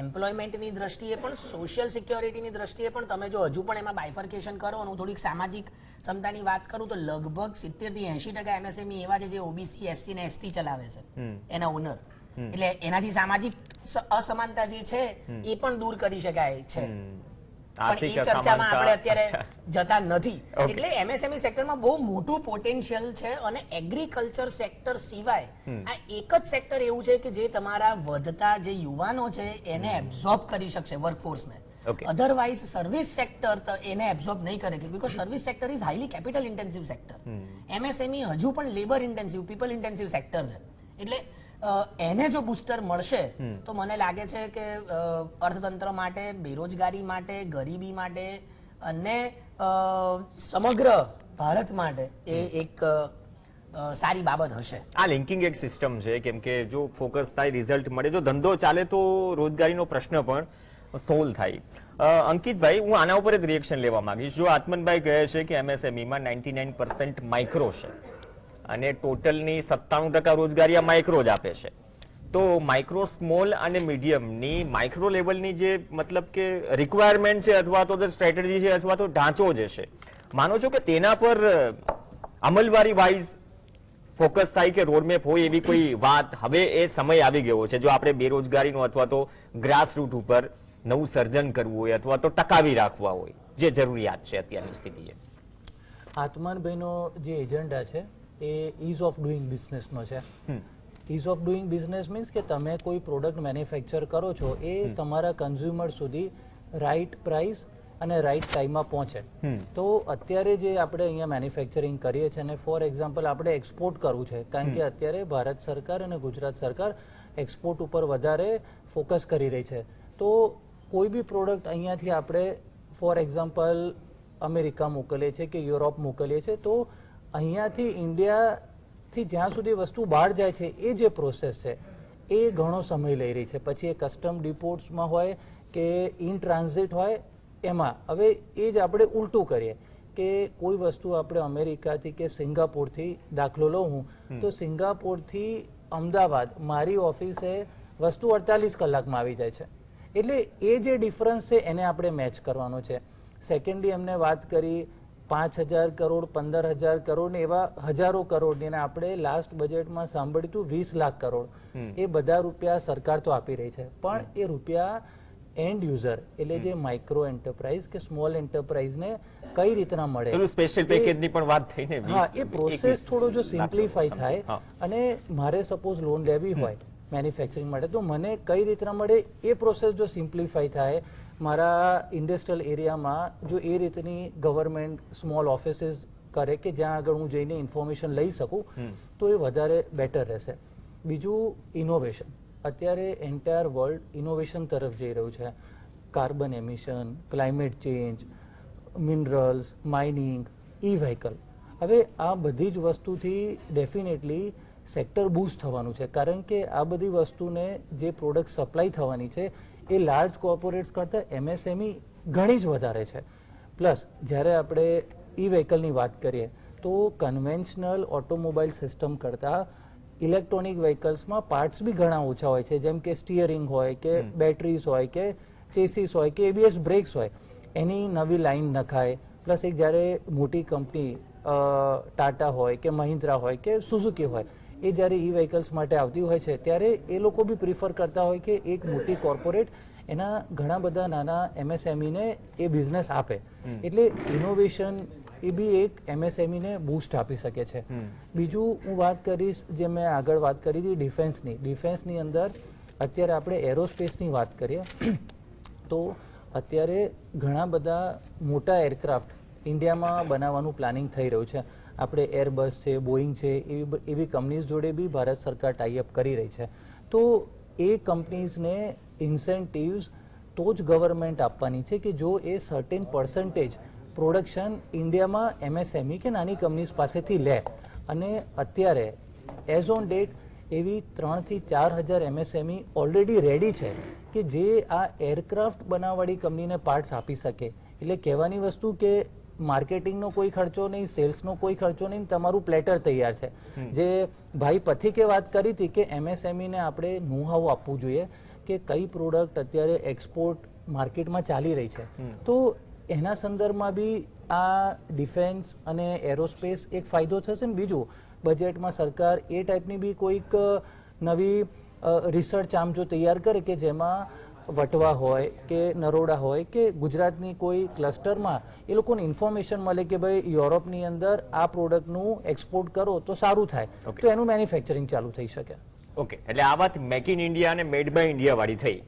એમ્પ્લોયમેન્ટની દ્રષ્ટિએ પણ, સોશિયલ સિક્યોરિટીની દ્રષ્ટિએ પણ, તમે જો હજુ પણ એમાં બાયફર્કેશન કરો અને હું થોડીક સામાજિક ક્ષમતાની વાત કરું તો લગભગ 70 થી 80% એમએસએમઈ એવા છે જે ઓબીસી, એસસી ને એસટી ચલાવે છે, એના ઓનર. એટલે એનાથી સામાજિક અસમાનતા જે છે એ પણ દૂર કરી શકાય છે, પણ એ ચર્ચામાં આપણે અત્યારે જતા નથી. એટલે એમએસએમઈ સેક્ટરમાં બહુ મોટું પોટેન્શિયલ છે. અને એગ્રીકલ્ચર સેક્ટર સિવાય આ એક જ સેક્ટર એવું છે કે જે તમારા વધતા જે યુવાનો છે એને એબ્ઝોર્બ કરી શકશે, વર્કફોર્સને. અધરવાઇઝ સર્વિસ સેક્ટર એને એબ્ઝોર્બ નહીં કરે, because service sector is highly capital intensive sector. MSME હજુ પણ labour intensive, people intensive sector છે. એટલે એને જો બુસ્ટર મળશે તો મને લાગે છે કે અર્થતંત્ર માટે, બેરોજગારી માટે, ગરીબી માટે અને સમગ્ર ભારત માટે એ એક સારી બાબત હશે. આ લિંકિંગ એક સિસ્ટમ છે, કેમ કે જો ફોકસ થાય, રિઝલ્ટ મળે, જો ધંધો ચાલે તો રોજગારીનો પ્રશ્ન પણ સોલ્વ થાય. અંકિતભાઈ, હું આના ઉપર જ રિએક્શન લેવા માંગીશ. જો આત્મનભાઈ કહે છે કે એમએસએમઈમાં 99% માઇક્રો છે અને ટોટલની 97% રોજગારી આ માઇક્રો જ આપે છે, તો માઇક્રો, સ્મોલ અને મીડિયમની માઇક્રો લેવલની જે મતલબ કે રિક્વાયરમેન્ટ છે અથવા તો સ્ટ્રેટેજી છે અથવા તો ઢાંચો જે છે, માનો છો કે તેના પર અમલવારી વાઇઝ ફોકસ થાય કે રોડમેપ હોય એવી કોઈ વાત હવે એ સમય આવી ગયો છે? જો આપણે બેરોજગારીનો અથવા તો ગ્રાસ રૂટ ઉપર નવું સર્જન કરવું હોય અથવા તો ટકાવી રાખવા હોય, જે જરૂરિયાત છે અત્યારની સ્થિતિએ. આત્મનભાઈનો જે એજન્ડા છે એ ઇઝ ઓફ ડુઈંગ બિઝનેસનો છે. Ease of doing business means કે તમે કોઈ પ્રોડક્ટ મેન્યુફેક્ચર કરો છો એ તમારા કન્ઝ્યુમર સુધી રાઈટ પ્રાઇસ અને રાઈટ ટાઈમમાં પહોંચે. તો અત્યારે જે આપણે અહીંયા મેન્યુફેક્ચરિંગ કરીએ છીએ અને ફોર એક્ઝામ્પલ આપણે એક્સપોર્ટ કરવું છે, કારણ કે અત્યારે ભારત સરકાર અને ગુજરાત સરકાર એક્સપોર્ટ ઉપર વધારે ફોકસ કરી રહી છે. તો કોઈ બી પ્રોડક્ટ અહીંયાથી આપણે ફોર એક્ઝામ્પલ અમેરિકા મોકલીએ છીએ કે યુરોપ મોકલીએ છીએ, તો અહીંયાથી ઇન્ડિયાથી જ્યાં સુધી વસ્તુ બહાર જાય છે એ જે પ્રોસેસ છે એ ઘણો સમય લઈ રહી છે. પછી એ કસ્ટમ ડિપોર્ટ્સમાં હોય કે ઇન ટ્રાન્ઝિટ હોય, એમાં હવે એ જ આપણે ઉલટું કરીએ કે કોઈ વસ્તુ આપણે અમેરિકાથી કે સિંગાપોરથી, દાખલો લઉં હું, તો સિંગાપોરથી અમદાવાદ મારી ઓફિસે વસ્તુ 48 કલાકમાં આવી જાય છે. એટલે એ જે ડિફરન્સ છે એને આપણે મેચ કરવાનો છે. સેકન્ડલી એમને વાત કરી 5,000 કરોડ, 15,000 કરોડ ને એવા હજારો કરોડની, અને આપણે લાસ્ટ બજેટમાં સાંભળ્યું હતું 20 લાખ કરોડ. એ બધા રૂપિયા સરકાર તો આપી રહી છે, પણ એ રૂપિયા એન્ડ યુઝર એટલે જે માઇક્રો એન્ટરપ્રાઇઝ કે સ્મોલ એન્ટરપ્રાઇઝને કઈ રીતના મળે, સ્પેશિયલ પેકેજની પણ વાત થઈ ને. હા, એ પ્રોસેસ થોડો જો સિમ્પ્લિફાઈ થાય અને મારે સપોઝ લોન લેવી હોય મેન્યુફેક્ચરિંગ માટે, તો મને કઈ રીતના મળે એ પ્રોસેસ જો સિમ્પ્લિફાઈ થાય, મારા ઇન્ડસ્ટ્રીયલ એરિયામાં જો એ રીતની ગવર્મેન્ટ સ્મોલ ઓફિસીસ કરે કે જ્યાં આગળ હું જઈને ઇન્ફોર્મેશન લઈ શકું, તો એ વધારે બેટર રહેશે. બીજું ઇનોવેશન. અત્યારે એન્ટાયર વર્લ્ડ ઇનોવેશન તરફ જઈ રહ્યું છે. Carbon emission, climate change, minerals, mining, e vehicle. હવે આ બધી જ વસ્તુથી ડેફિનેટલી સેક્ટર બૂસ્ટ થવાનું છે, કારણ કે આ બધી વસ્તુને જે પ્રોડક્ટ સપ્લાય થવાની છે એ લાર્જ કોર્પોરેટ્સ કરતાં MSME ઘણી જ વધારે છે. પ્લસ જ્યારે આપણે ઈ વ્હીકલની વાત કરીએ તો કન્વેન્શનલ ઓટોમોબાઈલ સિસ્ટમ કરતાં ઇલેક્ટ્રોનિક વ્હીકલ્સમાં પાર્ટ્સ બી ઘણા ઓછા હોય છે, જેમ કે સ્ટીયરિંગ હોય કે બેટરીઝ હોય કે ચેસીસ હોય કે ABS બ્રેક્સ હોય, એની નવી લાઈન નખાય. પ્લસ એક જ્યારે મોટી કંપની ટાટા હોય કે મહિન્દ્રા હોય કે સુઝુકી હોય એ જ્યારે ઈ વ્હીકલ્સ માટે આવતી હોય છે ત્યારે એ લોકો બી પ્રિફર કરતા હોય કે એક મોટી કોર્પોરેટ એના ઘણા બધા નાના MSME ને એ બિઝનેસ આપે. એટલે ઇનોવેશન એ બી એક MSME ને બૂસ્ટ આપી શકે છે. બીજું હું વાત કરીશ, જે મેં આગળ વાત કરી હતી ડિફેન્સની. ડિફેન્સની અંદર અત્યારે આપણે એરોસ્પેસની વાત કરીએ તો અત્યારે ઘણા બધા મોટા એરક્રાફ્ટ ઇન્ડિયામાં બનાવવાનું પ્લાનિંગ થઈ રહ્યું છે. આપણે એરબસ છે, બોઈંગ છે, એવી કંપનીઝ જોડે બી ભારત સરકાર ટાઈઅપ કરી રહી છે. તો એ કંપનીઝને ઇન્સેન્ટિવ્સ તો જ ગવર્મેન્ટ આપવાની છે કે જો એ સર્ટેન પર્સન્ટેજ પ્રોડક્શન ઇન્ડિયામાં MSME કે નાની કંપનીઝ પાસેથી લે. અને અત્યારે એઝ ઓન ડેટ એવી 3 થી 4 હજાર MSME ઓલરેડી રેડી છે કે જે આ એરક્રાફ્ટ બનાવવાળી કંપનીને પાર્ટ્સ આપી શકે. એટલે કહેવાની વસ્તુ કે માર્કેટિંગનો કોઈ ખર્ચો નહીં, સેલ્સનો કોઈ ખર્ચો નહીં, તમારું પ્લેટર તૈયાર છે. જે ભાઈ પથિકે વાત કરી હતી કે MSME ને આપણે નો હાઉ આપવું જોઈએ કે કઈ પ્રોડક્ટ અત્યારે એક્સપોર્ટ માર્કેટમાં ચાલી રહી છે. તો એના સંદર્ભમાં બી આ ડિફેન્સ અને એરોસ્પેસ એક ફાયદો થશે. ને બીજું, બજેટમાં સરકાર એ ટાઈપની બી કોઈક નવી રિસર્ચ આમ જો તૈયાર કરે કે જેમાં વટવા હોય કે નરોડા હોય કે ગુજરાતની કોઈ ક્લસ્ટરમાં એ લોકોને ઇન્ફોર્મેશન મળે કે ભાઈ યુરોપની અંદર આ પ્રોડક્ટનું એક્સપોર્ટ કરો તો સારું થાય, તો એનું મેન્યુફેક્ચરિંગ ચાલુ થઈ શકે. ઓકે, એટલે આ વાત મેક ઇન ઇન્ડિયા અને મેડ બાય ઇન્ડિયા વાળી થઈ.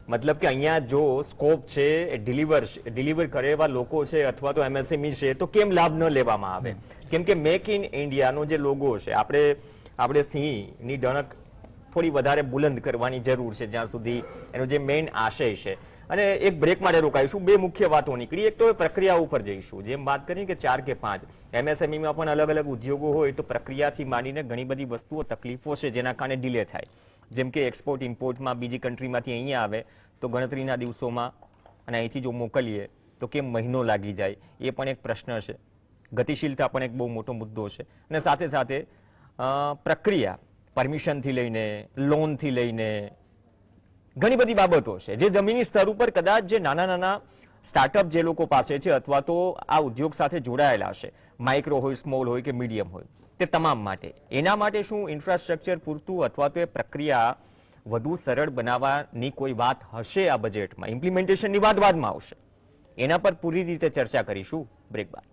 મતલબ કે અહીંયા જો સ્કોપ છે ડિલિવર કરે એવા લોકો છે અથવા તો MSME છે તો કેમ લાભ ન લેવામાં આવે? કેમ કે મેક ઇન ઇન્ડિયાનો જે લોગો છે આપણે સિંહની ડણક થોડી વધારે બુલંદ કરવાની જરૂર છે, જ્યાં સુધી એનો જે મેઇન આશય છે. અને એક બ્રેક માટે રોકાઈશું. બે મુખ્ય વાતો નીકળી. એક તો પ્રક્રિયા ઉપર જઈશું. જેમ વાત કરી કે 4 કે 5 MSME માં પણ અલગ અલગ ઉદ્યોગો હોય તો પ્રક્રિયાથી માંડીને ઘણી બધી વસ્તુઓ તકલીફો છે જેના કારણે ડિલે થાય. જેમ કે એક્સપોર્ટ ઇમ્પોર્ટમાં બીજી કન્ટ્રીમાંથી અહીંયા આવે તો ગણતરીના દિવસોમાં, અને અહીંથી જો મોકલીએ તો કેમ મહિનો લાગી જાય, એ પણ એક પ્રશ્ન છે. ગતિશીલતા પણ એક બહુ મોટો મુદ્દો છે. અને સાથે સાથે પ્રક્રિયા, પરમિશનથી લઈને લોનથી લઈને ઘણી બધી બાબતો છે જે જમીની સ્તર ઉપર કદાચ જે નાના સ્ટાર્ટઅપ જે લોકો પાસે છે અથવા તો આ ઉદ્યોગ સાથે જોડાયેલા છે, માઇક્રો હોય, સ્મોલ હોય કે મીડિયમ હોય, તે તમામ માટે એના માટે શું ઇન્ફ્રાસ્ટ્રક્ચર પૂરતું અથવા તો એ પ્રક્રિયા વધુ સરળ બનાવવાની કોઈ વાત હશે આ બજેટમાં? ઇમ્પ્લિમેન્ટેશનની વાત બાદમાં આવશે, એના પર પૂરી રીતે ચર્ચા કરીશું બ્રેક બાદ.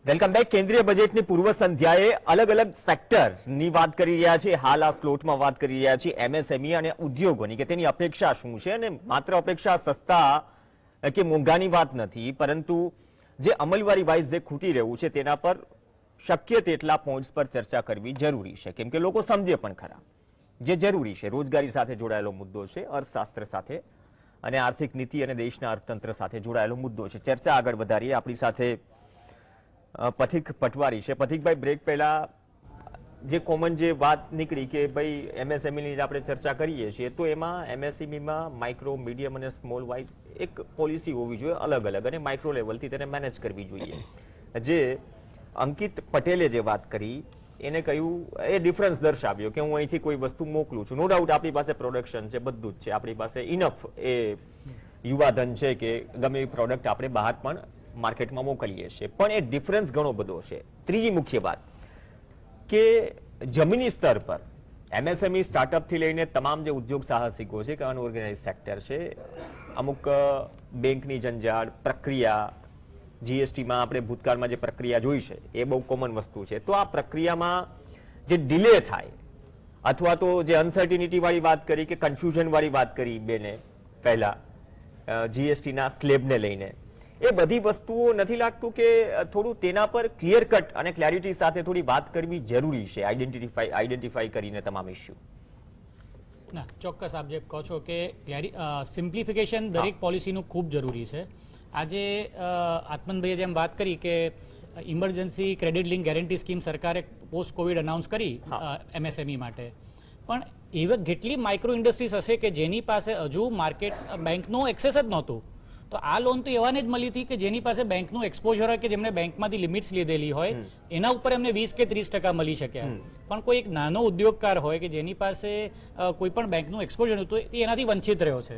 Welcome back. કેન્દ્રીય બજેટની પૂર્વ સંધ્યાએ અલગ અલગ સેક્ટરની વાત કરી રહ્યા છે. હાલ આ સ્લોટમાં વાત કરી રહ્યા છીએ MSME અને ઉદ્યોગોની કે તેની અપેક્ષા શું છે. અને માત્ર અપેક્ષા સસ્તા કે મોંઘાની વાત નથી, પરંતુ જે અમલવારી વાઇઝ જે ખૂટી રહ્યું છે તેના પર શક્ય તેટલા પોઈન્ટ્સ પર ચર્ચા કરવી જરૂરી છે. કેમ કે લોકો સમજે પણ ખરા જે જરૂરી છે. રોજગારી સાથે જોડાયેલો મુદ્દો છે, અર્થશાસ્ત્ર સાથે અને આર્થિક નીતિ અને દેશના અર્થતંત્ર સાથે જોડાયેલો મુદ્દો છે. ચર્ચા આગળ વધારીએ. આપણી સાથે પથિક પટવારી છે. પથિકભાઈ, બ્રેક પહેલા જે કોમન જે વાત નીકળી કે ભાઈ MSME ની આપણે ચર્ચા કરીએ છીએ તો એમાં MSME માં માઇક્રો, મીડિયમ અને સ્મોલ વાઇઝ એક પોલિસી હોવી જોઈએ અલગ અલગ, અને માઇક્રો લેવલથી તેને મેનેજ કરવી જોઈએ. જે અંકિત પટેલે જે વાત કરી એને કહ્યું, એ ડિફરન્સ દર્શાવ્યો કે હું અહીંથી કોઈ વસ્તુ મોકલું છું. નો ડાઉટ આપણી પાસે પ્રોડક્શન છે, બધું જ છે, આપણી પાસે ઇનફ એ યુવાધન છે કે ગમે એ પ્રોડક્ટ આપણે બહાર પણ માર્કેટમાં મોકલીએ છીએ. પણ એ ડિફરન્સ ઘણો બધો છે. ત્રીજી મુખ્ય વાત કે જમીની સ્તર પર MSME સ્ટાર્ટઅપથી લઈને તમામ જે ઉદ્યોગ સાહસિકો છે કે અનઓર્ગેનાઇઝ સેક્ટર છે, અમુક બેંકની જંજાળ, પ્રક્રિયા, GSTમાં આપણે ભૂતકાળમાં જે પ્રક્રિયા જોઈ છે એ બહુ કોમન વસ્તુ છે. તો આ પ્રક્રિયામાં જે ડિલે થાય અથવા તો જે અનસર્ટિનિટી વાળી વાત કરી કે કન્ફ્યુઝન વાળી વાત કરી બેને પહેલા GSTના સ્લેબને લઈને, એ બધી વસ્તુઓ નથી લાગતું કે થોડું તેના પર ક્લિયર કટ અને ક્લેરિટી સાથે થોડી વાત કરવી જરૂરી છે, આઈડેન્ટિફાઈ કરીને તમામ ઇસ્યુ? ના, ચોક્કસ આપ જે કહો છો કે સિમ્પ્લિફિકેશન દરેક પોલિસીનું ખૂબ જરૂરી છે. આજે આત્મનભાઈએ જેમ વાત કરી કે emergency credit link guarantee scheme સરકારે પોસ્ટ કોવિડ અનાઉન્સ કરી MSME માટે, પણ એવા કેટલી માઇક્રો ઇન્ડસ્ટ્રીઝ હશે કે જેની પાસે હજુ માર્કેટ બેંકનો એક્સેસ જ નહોતું. તો આ લોન તો એવાને જ મળી હતી કે જેની પાસે બેંકનું એક્સપોઝર હોય, કે જેમને બેંકમાંથી લિમિટ્સ લીધેલી હોય, એના ઉપર એમને 20 કે 30% મળી શક્યા. પણ કોઈ એક નાનો ઉદ્યોગકાર હોય કે જેની પાસે કોઈ પણ બેંકનું એક્સપોઝર નહોતું, એ એનાથી વંચિત રહ્યો છે.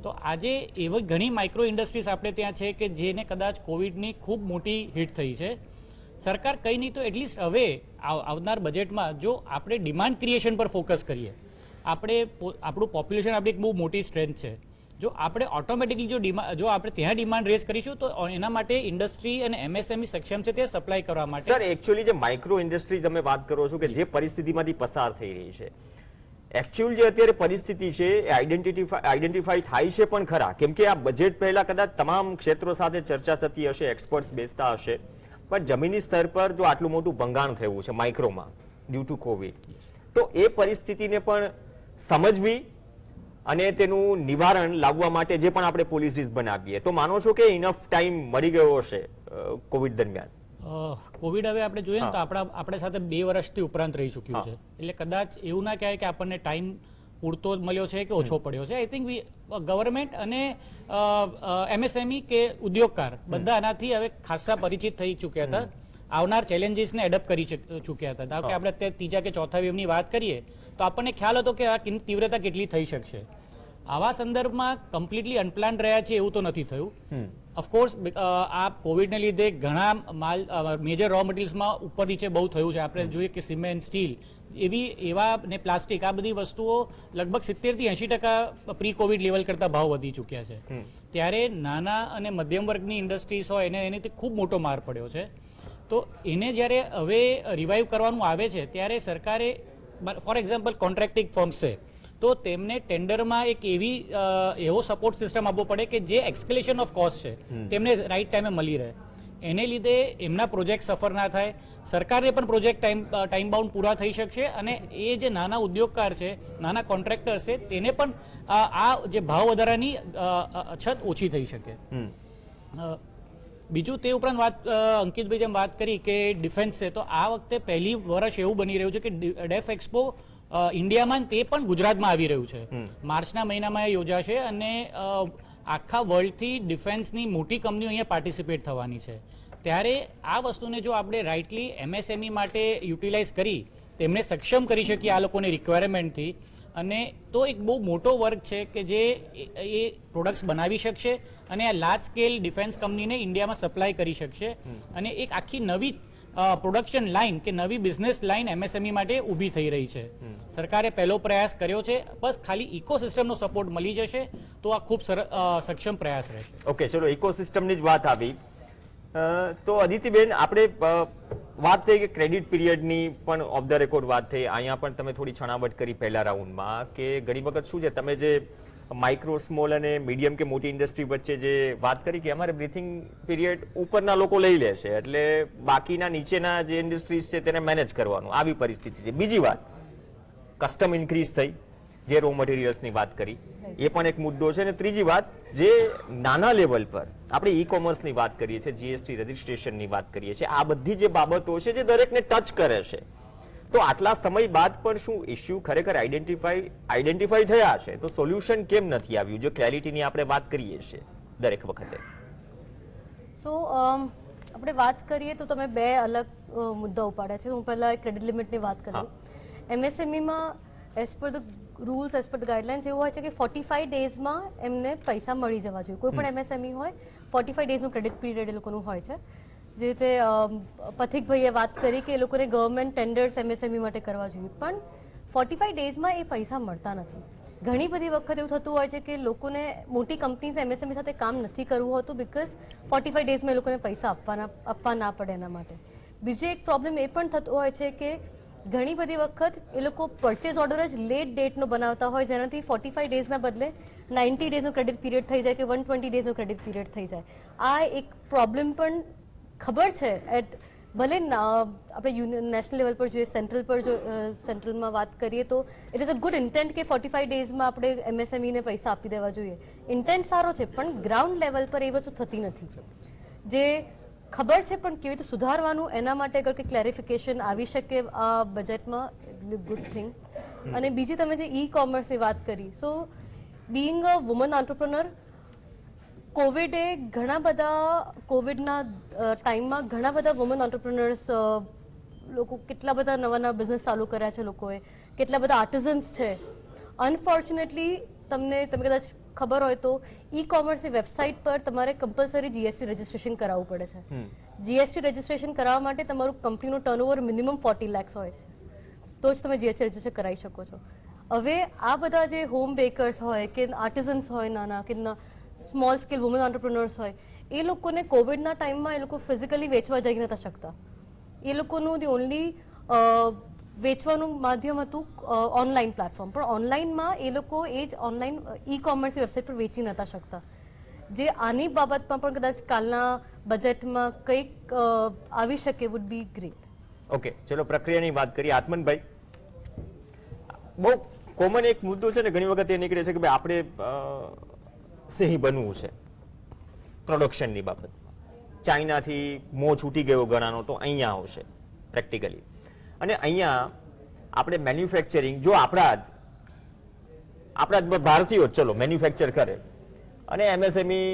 તો આજે એવી ઘણી માઇક્રો ઇન્ડસ્ટ્રીઝ આપણે ત્યાં છે કે જેને કદાચ કોવિડની ખૂબ મોટી હિટ થઈ છે. સરકાર કંઈ નહીં તો એટલીસ્ટ હવે આવનાર બજેટમાં જો આપણે ડિમાન્ડ ક્રિએશન પર ફોકસ કરીએ, આપણું પોપ્યુલેશન આપણી એક બહુ મોટી સ્ટ્રેન્થ છે. જો આપણે ઓટોમેટિકલી જો આપણે ત્યાં ડિમાન્ડ રેઝ કરીશું તો એના માટે ઇન્ડસ્ટ્રી અને MSME સક્ષમ છે તે સપ્લાય કરવા માટે. સર, એકચ્યુઅલી જે માઇક્રો ઇન્ડસ્ટ્રી તમે વાત કરો છો કે જે પરિસ્થિતિમાંથી પસાર થઈ રહી છે, એકચ્યુઅલ જે અત્યારે પરિસ્થિતિ છે એ આઈડેન્ટિફાઈ થાય છે પણ ખરા, કેમ કે આ બજેટ પહેલા કદાચ તમામ ક્ષેત્રો સાથે ચર્ચા થતી હશે, એક્સપર્ટ્સ બેસતા હશે, પણ જમીની સ્તર પર જો આટલું મોટું ભંગાણ થયું છે માઇક્રોમાં ડ્યુ ટુ કોવિડ, તો એ પરિસ્થિતિને પણ સમજવી અને તેનું નિવારણ લાવવા માટે જે પણ આપણે પોલિસીઝ બનાવીએ, તો માનો છો કે ઇનફ ટાઈમ મળી ગયો હશે કોવિડ દરમિયાન? કોવિડ હવે આપણે જોઈએ ને તો આપણે સાથે 2 વર્ષથી ઉપરાંત રહી ચૂક્યું છે, એટલે કદાચ એવું ના કહેવાય કે આપણને ટાઈમ પૂરતો મળ્યો છે કે ઓછો પડ્યો છે. આઈ થિંક ગવર્મેન્ટ અને MSME કે ઉદ્યોગકાર બધા આનાથી હવે ખાસા પરિચિત થઈ ચૂક્યા હતા, આવનાર ચેલેન્જીસને એડપ્ટ કરી ચૂક્યા હતા. ધારો કે આપણે અત્યારે 3જા કે 4થા વેવની વાત કરીએ તો આપણને ખ્યાલ હતો કે આ તીવ્રતા કેટલી થઈ શકશે. આવા સંદર્ભમાં કમ્પ્લીટલી અનપ્લાન્ડ રહ્યા છે એવું તો નથી થયું. ઓફકોર્સ આ કોવિડને લીધે ઘણા મેજર રો મટીરિયલ્સમાં ઉપર નીચે બહુ થયું છે. આપણે જોઈએ કે સિમેન્ટ, સ્ટીલ એવા ને પ્લાસ્ટિક, આ બધી વસ્તુઓ લગભગ 70 થી 80% પ્રી કોવિડ લેવલ કરતા ભાવ વધી ચૂક્યા છે. ત્યારે નાના અને મધ્યમ વર્ગની ઇન્ડસ્ટ્રીઝ હોય એનેથી ખૂબ મોટો માર પડ્યો છે. તો એને જ્યારે હવે રિવાઇવ કરવાનું આવે છે ત્યારે સરકારે ફોર એક્ઝામ્પલ કોન્ટ્રાક્ટિંગ ફર્મ્સ છે તો તેમને ટેન્ડરમાં એક એવો સપોર્ટ સિસ્ટમ આપવો પડે કે જે એક્સકેલેશન ઓફ કોસ્ટ છે તેમને રાઈટ ટાઈમે મળી રહે. એને લીધે એમના પ્રોજેક્ટ સફર ના થાય, સરકારને પણ પ્રોજેક્ટ ટાઈમ બાઉન્ડ પૂરા થઈ શકશે, અને એ જે નાના ઉદ્યોગકાર છે, નાના કોન્ટ્રાક્ટર છે, તેને પણ આ જે ભાવ વધારાની અછત ઓછી થઈ શકે. બીજું તે ઉપરાંત અંકિતભાઈ જેમ વાત કરી કે ડિફેન્સ છે, તો આ વખતે પહેલી વર્ષ એવું બની રહ્યું છે કે ડેફ એક્સપો ઇન્ડિયામાં તે પણ ગુજરાતમાં આવી રહ્યું છે. માર્ચના મહિનામાં યોજાશે અને આખા વર્લ્ડથી ડિફેન્સની મોટી કંપનીઓ અહીંયા પાર્ટિસિપેટ થવાની છે. ત્યારે આ વસ્તુને જો આપણે રાઇટલી MSME માટે યુટિલાઇઝ કરી તેમને સક્ષમ કરી શકીએ આ લોકોની રિક્વાયરમેન્ટથી, અને તો એક બહુ મોટો વર્ક છે કે જે એ પ્રોડક્ટ્સ બનાવી શકશે અને આ લાર્જ સ્કેલ ડિફેન્સ કંપનીને ઇન્ડિયામાં સપ્લાય કરી શકશે, અને એક આખી નવી પ્રોડક્શન લાઇન કે નવી બિઝનેસ લાઇન MSME માટે ઊભી થઈ રહી છે. સરકારે પહેલો પ્રયાસ કર્યો છે, બસ ખાલી ઇકોસિસ્ટમનો સપોર્ટ મળી જશે તો આ ખૂબ સક્ષમ પ્રયાસ રહેશે. ઓકે, ચલો ઇકોસિસ્ટમની જ વાત આવી તો અદિતિબેન, આપણે વાત થઈ કે ક્રેડિટ પીરિયડની પણ ઓફ ધ રેકોર્ડ વાત થઈ. અહીંયા પણ તમે થોડી છણાવટ કરી પહેલા રાઉન્ડમાં કે ઘણી વખત શું છે, તમે જે માઇક્રો, સ્મોલ અને મીડિયમ કે મોટી ઇન્ડસ્ટ્રી વચ્ચે જે વાત કરી કે અમારે બ્રીથિંગ પીરિયડ ઉપરના લોકો લઈ લેશે એટલે બાકીના નીચેના જે ઇન્ડસ્ટ્રીઝ છે તેને મેનેજ કરવાનું, આવી પરિસ્થિતિ છે. બીજી વાત, કસ્ટમ ઇન્ક્રીઝ થઈ, જે રો મટીરિયલ્સની વાત કરી એ પણ એક મુદ્દો છે. અને ત્રીજી વાત, જે નાના લેવલ પર આપણે ઈ કોમર્સની વાત કરીએ છીએ, GST રજિસ્ટ્રેશનની વાત કરીએ છીએ, આ બધી જે બાબતો છે જે દરેકને ટચ કરે છે, તો આટલા સમય બાદ પણ શું ઇશ્યુ ખરેખર આઈડેન્ટિફાઈ થયા છે તો સોલ્યુશન કેમ નથી આવ્યું, જો ક્લેરિટીની આપણે વાત કરીએ છીએ દરેક વખતે? સો આપણે વાત કરીએ તો તમે 2 અલગ મુદ્દા ઉપાડ્યા છે. હું પહેલા ક્રેડિટ લિમિટની વાત કરું. MSMEમાં as per the rules, as per the guidelines એવું હોય છે કે 45 ડેઝમાં એમને પૈસા મળી જવા જોઈએ. કોઈ પણ MSME હોય 45 ડેઝનું ક્રેડિટ પીરિયડ એ લોકોનું હોય છે. જે રીતે પથિકભાઈએ વાત કરી કે એ લોકોને ગવર્મેન્ટ ટેન્ડર્સ MSME માટે કરવા જોઈએ, પણ 45 ડેઝમાં એ પૈસા મળતા નથી. ઘણી બધી વખત એવું થતું હોય છે કે લોકોને મોટી કંપનીઝ MSME સાથે કામ નથી કરવું હોતું બીકોઝ 45 ડેઝમાં એ લોકોને પૈસા આપવા ના પડે એના માટે. બીજો એક પ્રોબ્લેમ એ પણ થતો હોય છે કે ઘણી બધી વખત એ લોકો પરચેઝ ઓર્ડર જ લેટ ડેટનો બનાવતા હોય, જેનાથી 45 ડેઝના બદલે 90 ડેઝનો ક્રેડિટ પીરિયડ થઈ જાય કે 120 ડેઝનો ક્રેડિટ પીરિયડ થઈ જાય. આ એક પ્રોબ્લેમ પણ ખબર છે. ભલે આપણે નેશનલ લેવલ પર જોઈએ, સેન્ટ્રલ પર જો સેન્ટ્રલમાં વાત કરીએ તો it is a good intent કે 45 ડેઝમાં આપણે MSMEને પૈસા આપી દેવા જોઈએ. ઇન્ટેન્ટ સારો છે પણ ગ્રાઉન્ડ લેવલ પર એ વસ્તુ થતી નથી. જે ખબર છે પણ કેવી રીતે સુધારવાનું એના માટે અગર કંઈ ક્લેરિફિકેશન આવી શકે આ બજેટમાં ગુડ થિંગ. અને બીજી તમે જે ઈ કોમર્સની વાત કરી, સો બીઇંગ અ વુમન આંટરપ્રનર, કોવિડે ઘણા બધા કોવિડના ટાઈમમાં ઘણા બધા વુમન આંટરપ્રનર્સ લોકો કેટલા બધા નવા નવા બિઝનેસ ચાલુ કર્યા છે લોકોએ, કેટલા બધા આર્ટિઝન્સ છે. અનફોર્ચ્યુનેટલી તમે કદાચ ખબર હોય તો ઈ કોમર્સની વેબસાઇટ પર તમારે કમ્પલસરી જીએસટી રજિસ્ટ્રેશન કરાવવું પડે છે. જીએસટી રજિસ્ટ્રેશન કરાવવા માટે તમારું કંપનીનું ટર્નઓવર મિનિમમ 40 lakhs હોય છે, તો જ તમે જીએસટી રજિસ્ટર કરાવી શકો છો. હવે આ બધા જે હોમ બેકર્સ હોય કે આર્ટિઝન્સ હોય, નાના કે સ્મોલ સ્કેલ વુમન આંટરપ્રિનર્સ હોય, એ લોકોને કોવિડના ટાઈમમાં એ લોકો ફિઝિકલી વેચવા જઈ નતા શકતા. એ લોકોનું ધી ઓનલી વેચવાનું માધ્યમ હતું ઓનલાઈન પ્લેટફોર્મ, પણ ઓનલાઈનમાં એ લોકો એ જ ઓનલાઈન ઈ કોમર્સની વેબસાઇટ પર વેચી નતા શકતા. જે આની બાબતમાં પણ કદાચ કાલના બજેટમાં કંઈક આવી શકે વુડ બી ગ્રેટ. ઓકે, ચલો પ્રક્રિયાની વાત કરીએ. આત્મનભાઈ, બહુ કોમન એક મુદ્દો છે ને, ઘણી વખત એ નીકળે છે કે ભાઈ આપણે સિંહ બનવું છે પ્રોડક્શનની બાબતમાં. ચાઇનાથી મોં છૂટી ગયો ઘણાનો તો અહીંયા આવશે પ્રેક્ટિકલી. અને અહીંયા આપણે મેન્યુફેક્ચરિંગ જો આપણા જ ભારતીયો ચલો મેન્યુફેક્ચર કરે અને એમએસએમઈ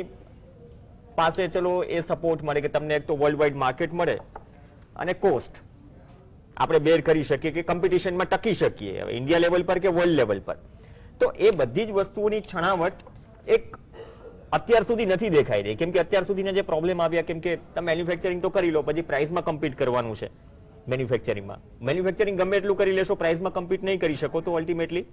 પાસે ચલો એ સપોર્ટ મળે કે તમને એક તો વર્લ્ડ વાઇડ માર્કેટ મળે અને કોસ્ટ આપણે બેર કરી શકીએ કે કોમ્પિટિશનમાં ટકી શકીએ, હવે ઇન્ડિયા લેવલ પર કે વર્લ્ડ લેવલ પર. તો એ બધી જ વસ્તુઓની છણાવટ એક અત્યાર સુધી નથી દેખાઈ રહી, કેમ કે અત્યાર સુધીના જે પ્રોબ્લેમ આવ્યા, કેમ કે તમે મેન્યુફેક્ચરિંગ તો કરી લો, પછી પ્રાઇસમાં કમ્પીટ કરવાનું છે. મેન્યુફેક્ચરિંગ ગમે એટલું કરી લેશો, પ્રાઇસમાં કમ્પીટ નહીં કરી શકો તો અલ્ટિમેટલી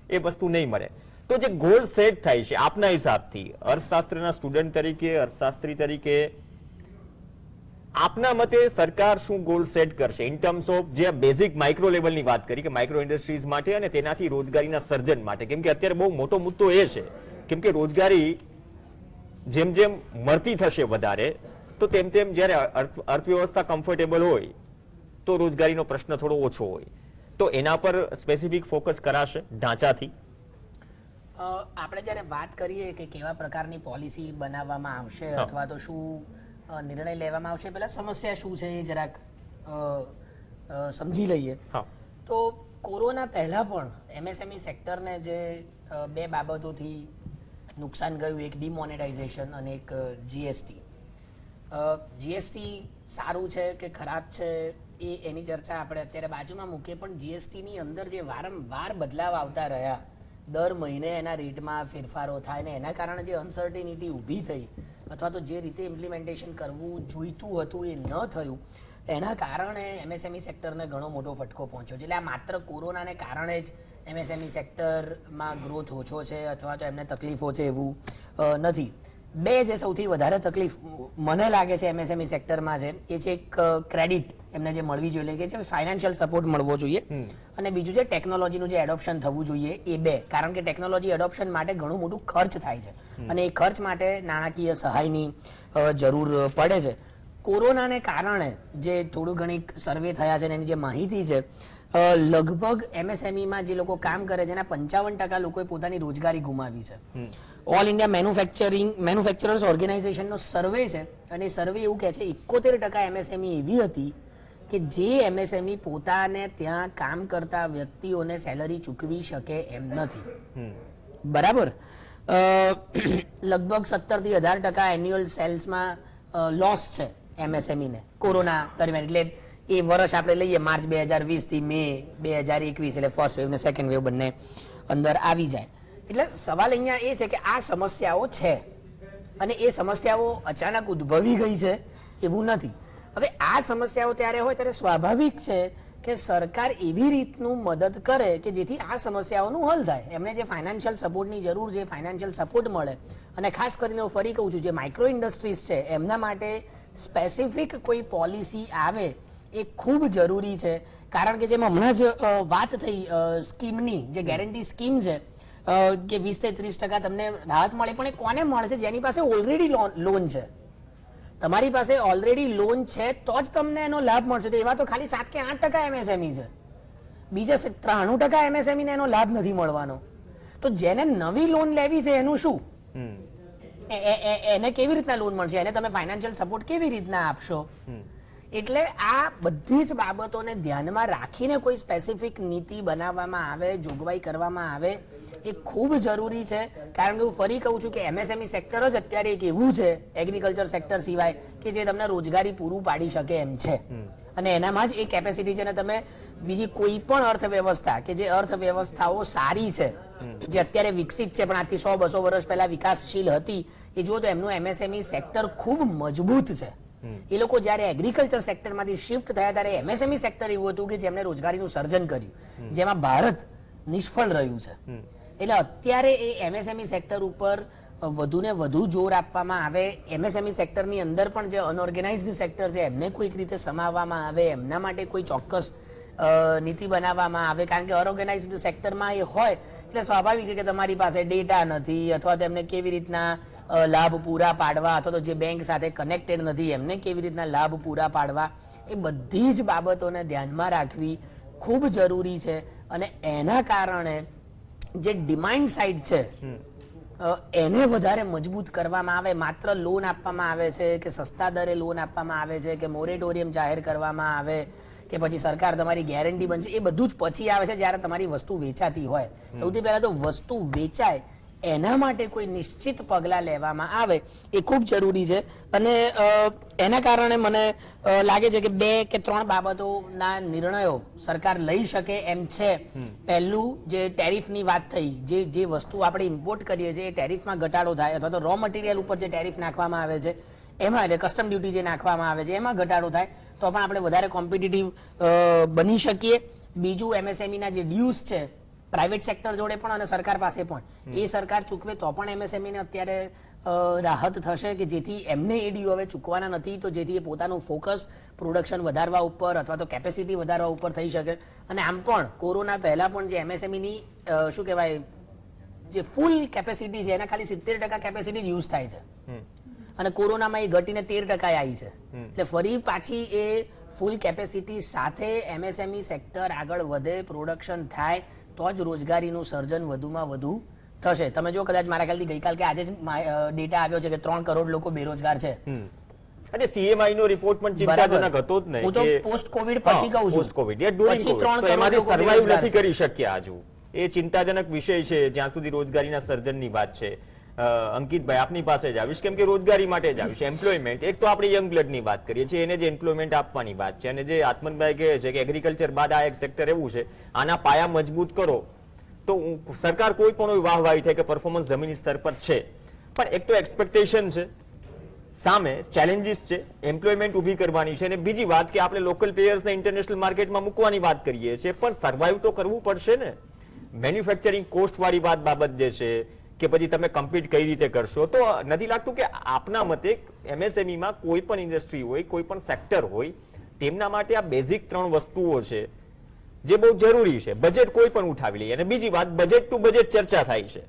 એ વસ્તુ નહીં મળે. તો જે ગોલ સેટ થાય છે આપના હિસાબથી, અર્થશાસ્ત્રના સ્ટુડન્ટ તરીકે, અર્થશાસ્ત્રી તરીકે, આપના મતે સરકાર શું ગોલ સેટ કરશે ઇન ટર્મ્સ ઓફ જે બેઝિક માઇક્રો લેવલની વાત કરી કે માઇક્રો ઇન્ડસ્ટ્રીઝ માટે અને તેનાથી રોજગારીના સર્જન માટે? કેમ કે અત્યારે બહુ મોટો મુદ્દો એ છે, કેમ કે રોજગારી જેમ જેમ મળતી થશે વધારે, તો તેમ તેમ જ્યારે અર્થવ્યવસ્થા કમ્ફર્ટેબલ હોય તો રોજગારીનો પ્રશ્ન થોડો ઓછો હોય. તો એના પર સ્પેસિફિક ફોકસ કરાશે ઢાંચાથી? આપણે જ્યારે વાત કરીએ કે કેવા પ્રકારની પોલિસી બનાવવામાં આવશે અથવા તો શું નિર્ણય લેવામાં આવશે, પહેલા સમસ્યા શું છે એ જરાક સમજી લઈએ. તો કોરોના પહેલા પણ એમએસએમઈ સેક્ટરને જે બે બાબતોથી નુકસાન ગયું, એક ડિમોનેટાઇઝેશન અને એક જીએસટી. જીએસટી સારું છે કે ખરાબ છે એની ચર્ચા આપણે અત્યારે બાજુમાં મૂકીએ, પણ જીએસટીની અંદર જે વારંવાર બદલાવ આવતા રહ્યા, દર મહિને એના રેટમાં ફેરફારો થાય ને એના કારણે જે અનસર્ટિનિટી ઊભી થઈ અથવા તો જે રીતે ઇમ્પ્લિમેન્ટેશન કરવું જોઈતું હતું એ ન થયું, એના કારણે એમએસએમઈ સેક્ટરને ઘણો મોટો ફટકો પહોંચ્યો છે. એટલે આ માત્ર કોરોનાને કારણે જ એમએસએમઈ સેક્ટરમાં ગ્રોથ ઓછો છે અથવા તો એમને તકલીફો છે એવું નથી. બે જે સૌથી વધારે તકલીફ મને લાગે છે એમએસએમઈ સેક્ટરમાં છે એ છે એક ક્રેડિટ એમને જે મળવી જોઈએ, કે જે ફાઇનાન્શિયલ સપોર્ટ મળવો જોઈએ, અને બીજું છે ટેકનોલોજીનું જે એડોપ્શન થવું જોઈએ એ બે. કારણ કે ટેકનોલોજી એડોપ્શન માટે ઘણું મોટું ખર્ચ થાય છે અને એ ખર્ચ માટે નાણાકીય સહાયની જરૂર પડે છે. કોરોનાને કારણે જે થોડું ઘણી સર્વે થયા છે એની જે માહિતી છે, લગભગ એમએસએમઈમાં જે લોકો કામ કરે છે એના 55% લોકોએ પોતાની રોજગારી ગુમાવી છે. ઓલ ઇન્ડિયા મેન્યુફેક્ચરર્સ ઓર્ગેનાઇઝેશનનો સર્વે છે અને સર્વે એવું કહે છે 71% એમએસએમઈ એવી હતી કે જે એમએસએમઈ પોતાને ત્યાં કામ કરતા વ્યક્તિઓને સેલરી ચૂકવી શકે એમ નથી. બરાબર. લગભગ 17 થી 18% એન્યુઅલ સેલ્સમાં લોસ છે એમએસએમઈને કોરોના દરમિયાન. એટલે એ વર્ષ આપણે લઈએ માર્ચ 2020 થી મે 2021, એટલે ફર્સ્ટ વેવ ને સેકન્ડ વેવ બંને અંદર આવી જાય. એટલે સવાલ અહીંયા એ છે કે આ સમસ્યાઓ છે અને એ સમસ્યાઓ અચાનક ઉદ્ભવી ગઈ છે એવું નથી. હવે આ સમસ્યાઓ ત્યારે હોય ત્યારે સ્વાભાવિક છે કે સરકાર એવી રીતનું મદદ કરે કે જેથી આ સમસ્યાઓનું હલ થાય. એમને જે ફાઇનાન્શિયલ સપોર્ટની જરૂર છે ફાઇનાન્શિયલ સપોર્ટ મળે, અને ખાસ કરીને હું ફરી કહું છું જે માઇક્રો ઇન્ડસ્ટ્રીઝ છે એમના માટે સ્પેસિફિક કોઈ પોલિસી આવે એ ખૂબ જરૂરી છે. કારણ કે જેમ હમણાં જ વાત થઈ સ્કીમની, જે ગેરંટી સ્કીમ છે કે 20 થી 30% તમને રાહત મળે, પણ એ કોને મળે છે? જેની પાસે ઓલરેડી લોન છે. તમારી પાસે ઓલરેડી લોન છે તો જ તમને એનો લાભ મળશે. તો એવા તો ખાલી 7 કે 8% એમએસએમઈ છે, બીજા 93% એમએસએમઈ ને એનો લાભ નથી મળવાનો. તો જેને નવી લોન લેવી છે એનું શું? એને કેવી રીતના લોન મળશે, એને તમે ફાઇનાન્શિયલ સપોર્ટ કેવી રીતના આપશો. એટલે આ બધી જ બાબતોને ધ્યાનમાં રાખીને કોઈ સ્પેસિફિક નીતિ બનાવવામાં આવે, જોગવાઈ કરવામાં આવે એ ખૂબ જરૂરી છે. કારણ કે હું ફરી કહું છું કે MSME સેક્ટર જ અત્યારે એક એવું છે એગ્રીકલ્ચર સેક્ટર સિવાય કે જે તમને રોજગારી પૂરું પાડી શકે એમ છે, અને એનામાં જ એ કેપેસિટી છે. અને તમે બીજી કોઈ પણ અર્થવ્યવસ્થા કે જે અર્થવ્યવસ્થાઓ સારી છે, જે અત્યારે વિકસિત છે પણ આજથી 100-200 વર્ષ પહેલા વિકાસશીલ હતી, એ જુઓ તો એમનું MSME સેક્ટર ખૂબ મજબૂત છે. એ લોકો જ્યારે એગ્રીકલ્ચર સેક્ટરમાંથી શિફ્ટ થયા ત્યારે MSME સેક્ટર એવું હતું કે જેમણે રોજગારીનું સર્જન કર્યું, જેમાં ભારત નિષ્ફળ રહ્યું છે. એટલે અત્યારે એ MSME સેક્ટર ઉપર વધુ ને વધુ જોર આપવામાં આવે. MSME સેક્ટરની અંદર પણ જે અનઓર્ગેનાઇઝડ સેક્ટર છે એમને કોઈક રીતે સમાવવામાં આવે, એમના માટે કોઈ ચોક્કસ નીતિ બનાવવામાં આવે. કારણ કે અનઓર્ગેનાઇઝડ સેક્ટરમાં એ હોય એટલે સ્વાભાવિક છે કે તમારી પાસે ડેટા નથી, અથવા તેમને કેવી રીતના લાભ પૂરા પાડવા, અથવા તો જે બેંક સાથે કનેક્ટેડ નથી એમને કેવી રીતના લાભ પૂરા પાડવા, એ બધી જ બાબતોને ધ્યાનમાં રાખવી ખૂબ જરૂરી છે. અને એના કારણે જે ડિમાન્ડ સાઇડ છે એને વધારે મજબૂત કરવામાં આવે. માત્ર લોન આપવામાં આવે છે કે સસ્તા દરે લોન આપવામાં આવે છે કે મોરેટોરિયમ જાહેર કરવામાં આવે કે પછી સરકાર તમારી ગેરંટી બનશે, એ બધું જ પછી આવે છે જ્યારે તમારી વસ્તુ વેચાતી હોય. સૌથી પહેલા તો વસ્તુ વેચાય એના માટે કોઈ નિશ્ચિત પગલાં લેવામાં આવે એ ખૂબ જરૂરી છે. અને એના કારણે મને લાગે છે કે 2 કે 3 બાબતોના નિર્ણયો સરકાર લઈ શકે એમ છે. પહેલું, જે ટેરિફની વાત થઈ, જે વસ્તુ આપણે ઇમ્પોર્ટ કરીએ છીએ એ ટેરિફમાં ઘટાડો થાય, અથવા તો રો મટીરિયલ ઉપર જે ટેરિફ નાખવામાં આવે છે એમાં, એટલે કસ્ટમ ડ્યુટી જે નાખવામાં આવે છે એમાં ઘટાડો થાય તો પણ આપણે વધારે કોમ્પિટિટિવ બની શકીએ. બીજું, MSME ના જે ડ્યુઝ છે પ્રાઇવેટ સેક્ટર જોડે પણ અને સરકાર પાસે પણ, એ સરકાર ચૂકવે તો પણ MSME ને અત્યારે રાહત થશે કે જેથી એમને એ ડ્યુ હવે ચૂકવાના નથી, તો જેથી એ પોતાનું ફોકસ પ્રોડક્શન વધારવા ઉપર અથવા તો કેપેસિટી વધારવા ઉપર થઈ શકે. અને આમ પણ કોરોના પહેલા પણ જે MSME ની શું કહેવાય જે ફૂલ કેપેસિટી છે એના ખાલી 70% કેપેસિટી યુઝ થાય છે, અને કોરોનામાં એ ઘટીને 13% આવી છે. એટલે ફરી પાછી એ ફૂલ કેપેસિટી સાથે MSME સેક્ટર આગળ વધે, પ્રોડક્શન થાય તો જ રોજગારીનું સર્જન વધુમાં વધુ થશે. તમે જો કદાચ મારા ખ્યાલથી ગઈકાલ કે આજે જ ડેટા આવ્યો છે કે 3 કરોડ લોકો બેરોજગાર છે. અને CMI નો રિપોર્ટ પણ ચિંતાજનક હતો જ નહીં. હું તો પોસ્ટ કોવિડ પછી કહું છું, પોસ્ટ કોવિડ એ ડ્યુરિંગ કોવિડ, તો એમાંથી સર્વાઈવ નથી કરી શક્યા હજુ. એ ચિંતાજનક વિષય છે જ્યાં સુધી રોજગારીના સર્જનની વાત છે. અંકિતભાઈ, આપની પાસે જ આવીશ, કેમ કે રોજગારી માટે જ આવીશ. એમ્પ્લોયમેન્ટ, એક તો આપણે યંગ બ્લડની વાત કરીએ છીએ, એને જે એમ્પ્લોયમેન્ટ આપવાની વાત છે, અને જે આત્મનભાઈ કહે છે કે એગ્રીકલ્ચર બાદ આ એક સેક્ટર એવું છે, આના પાયા મજબૂત કરો તો સરકાર કોઈ પણ વાહવાહી થાય કે પરફોર્મન્સ જમીની સ્તર પર છે. પણ એક તો એક્સપેક્ટેશન છે, સામે ચેલેન્જીસ છે, એમ્પ્લોયમેન્ટ ઊભી કરવાની છે, અને બીજી વાત કે આપણે લોકલ પ્લેયર્સને ઇન્ટરનેશનલ માર્કેટમાં મૂકવાની વાત કરીએ છીએ, પણ સર્વાઈવ તો કરવું પડશે ને. મેન્યુફેક્ચરિંગ કોસ્ટ વાળી બાબત જે છે કે પછી તમે કમ્પીટ કઈ રીતે કરશો, તો નથી લાગતું કે આપના મતે MSME માં કોઈ પણ ઇન્ડસ્ટ્રી હોય, કોઈ પણ સેક્ટર હોય, તેમના માટે આ બેઝિક 3 વસ્તુઓ છે જે બહુ જરૂરી છે. બજેટ કોઈ પણ ઉઠાવી લઈએ, અને બીજી વાત, બજેટ ટુ બજેટ ચર્ચા થાય છે.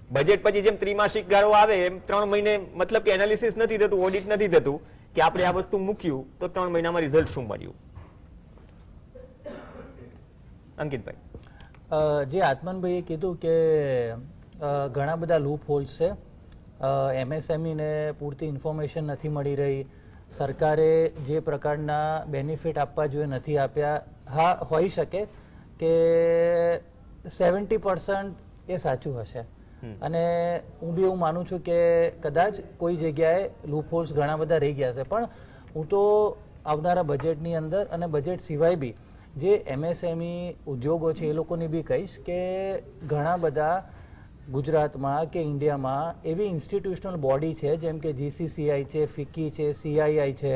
બજેટ પછી જેમ ત્રિમાસિક ગાળો આવે એમ 3 મહિને, મતલબ કે એનાલિસિસ નથી થતું, ઓડિટ નથી થતું કે આપણે આ વસ્તુ મૂક્યું તો 3 મહિનામાં રિઝલ્ટ શું મળ્યું. અંકિતભાઈ, જે આત્મનભાઈએ કીધું કે ઘણા બધા લૂપ હોલ્સ છે, MSME ને પૂરતી ઇન્ફોર્મેશન નથી મળી રહી, સરકારે જે પ્રકારના બેનિફિટ આપવા જોઈએ નથી આપ્યા. હા, હોઈ શકે કે 70% એ સાચું હશે, અને હું બી એવું માનું છું કે કદાચ કોઈ જગ્યાએ લૂપ હોલ્સ ઘણા બધા રહી ગયા છે. પણ હું તો આવનારા બજેટની અંદર અને બજેટ સિવાય બી જે MSME ઉદ્યોગો છે એ લોકોની બી કહીશ કે ઘણા બધા ગુજરાતમાં કે ઇન્ડિયામાં એવી ઇન્સ્ટિટ્યુશનલ બોડી છે જેમ કે GCCI છે, FICCI છે, CII છે,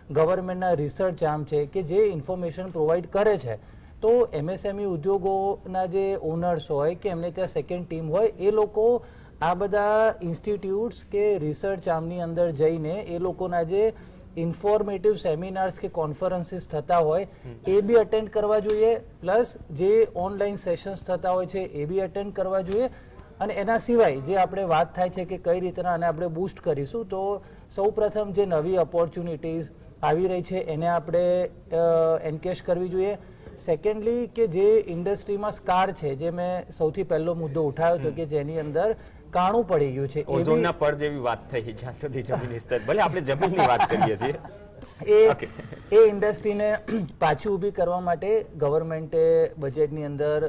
ગવર્મેન્ટના રિસર્ચ આર્મ છે કે જે ઇન્ફોર્મેશન પ્રોવાઈડ કરે છે. તો MSME ઉદ્યોગોના જે ઓનર્સ હોય કે એમને ત્યાં સેકન્ડ ટીમ હોય, એ લોકો આ બધા ઇન્સ્ટિટ્યૂટ્સ કે રિસર્ચ આર્મની અંદર જઈને એ લોકોના જે ઇન્ફોર્મેટિવ સેમિનાર્સ કે કોન્ફરન્સીસ થતા હોય એ બી અટેન્ડ કરવા જોઈએ, પ્લસ જે ઓનલાઈન સેશન્સ થતા હોય છે એ બી અટેન્ડ કરવા જોઈએ. અને એના સિવાય જે આપણે વાત થાય છે કે કઈ રીતના આને આપણે બૂસ્ટ કરીશું, તો સૌ પ્રથમ જે નવી ઓપોર્ચ્યુનિટીઝ આવી રહી છે એને આપણે એન્કેશ કરવી જોઈએ. સેકન્ડલી કે જે ઇન્ડસ્ટ્રીમાં સ્કાર છે, જે મેં સૌથી પહેલો મુદ્દો ઉઠાવ્યો હતો કે જેની અંદર કાણું પડી ગયું છે. એ બી- ઓઝોનના પડ જેવી વાત થઈ જ્યાં સુધી જમીન સ્તર, ભલે આપણે જમીનની વાત કરીએ છીએ. એ ઇન્ડસ્ટ્રીને પાછી ઊભી કરવા માટે ગવર્મેન્ટે બજેટની અંદર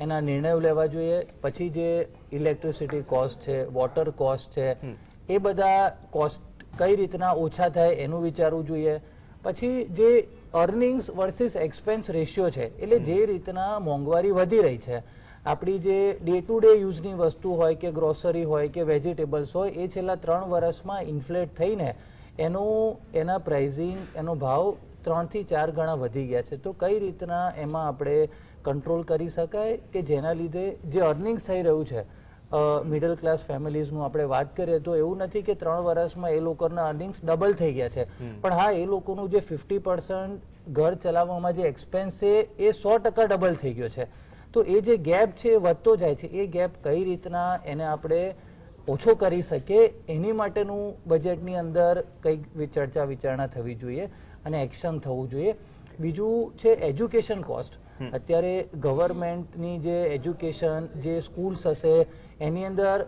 એના નિર્ણયો લેવા જોઈએ. પછી જે ઇલેક્ટ્રિસિટી કોસ્ટ છે, વોટર કોસ્ટ છે, એ બધા કોસ્ટ કઈ રીતના ઓછા થાય એનું વિચારવું જોઈએ. પછી જે અર્નિંગ્સ વર્સિસ એક્સપેન્સ રેશિયો છે, એટલે જે રીતના મોંઘવારી વધી રહી છે, આપણી જે ડે ટુ ડે યુઝની વસ્તુ હોય કે ગ્રોસરી હોય કે વેજીટેબલ્સ હોય, એ છેલ્લા 3 વર્ષમાં ઇન્ફ્લેટ થઈને એના પ્રાઇઝિંગ, એનો ભાવ 3 થી 4 ગણા વધી ગયા છે. તો કઈ રીતના એમાં આપણે કંટ્રોલ કરી શકાય કે જેના લીધે જે અર્નિંગ્સ થઈ રહ્યું છે મિડલ ક્લાસ ફેમિલીઝનું આપણે વાત કરીએ તો એવું નથી કે 3 વર્ષમાં એ લોકોના અર્નિંગ્સ ડબલ થઈ ગયા છે, પણ હા, એ લોકોનું જે 50% ઘર ચલાવવામાં જે એક્સપેન્સ છે એ 100% ડબલ થઈ ગયો છે. તો એ જે ગેપ છે એ વધતો જાય છે. એ ગેપ કઈ રીતના એને આપણે ઓછો કરી શકીએ એની માટેનું બજેટની અંદર કંઈક ચર્ચા વિચારણા થવી જોઈએ અને એક્શન થવું જોઈએ. બીજું છે એજ્યુકેશન કોસ્ટ. અત્યારે ગવર્મેન્ટની જે એજ્યુકેશન, જે સ્કૂલ્સ હશે એની અંદર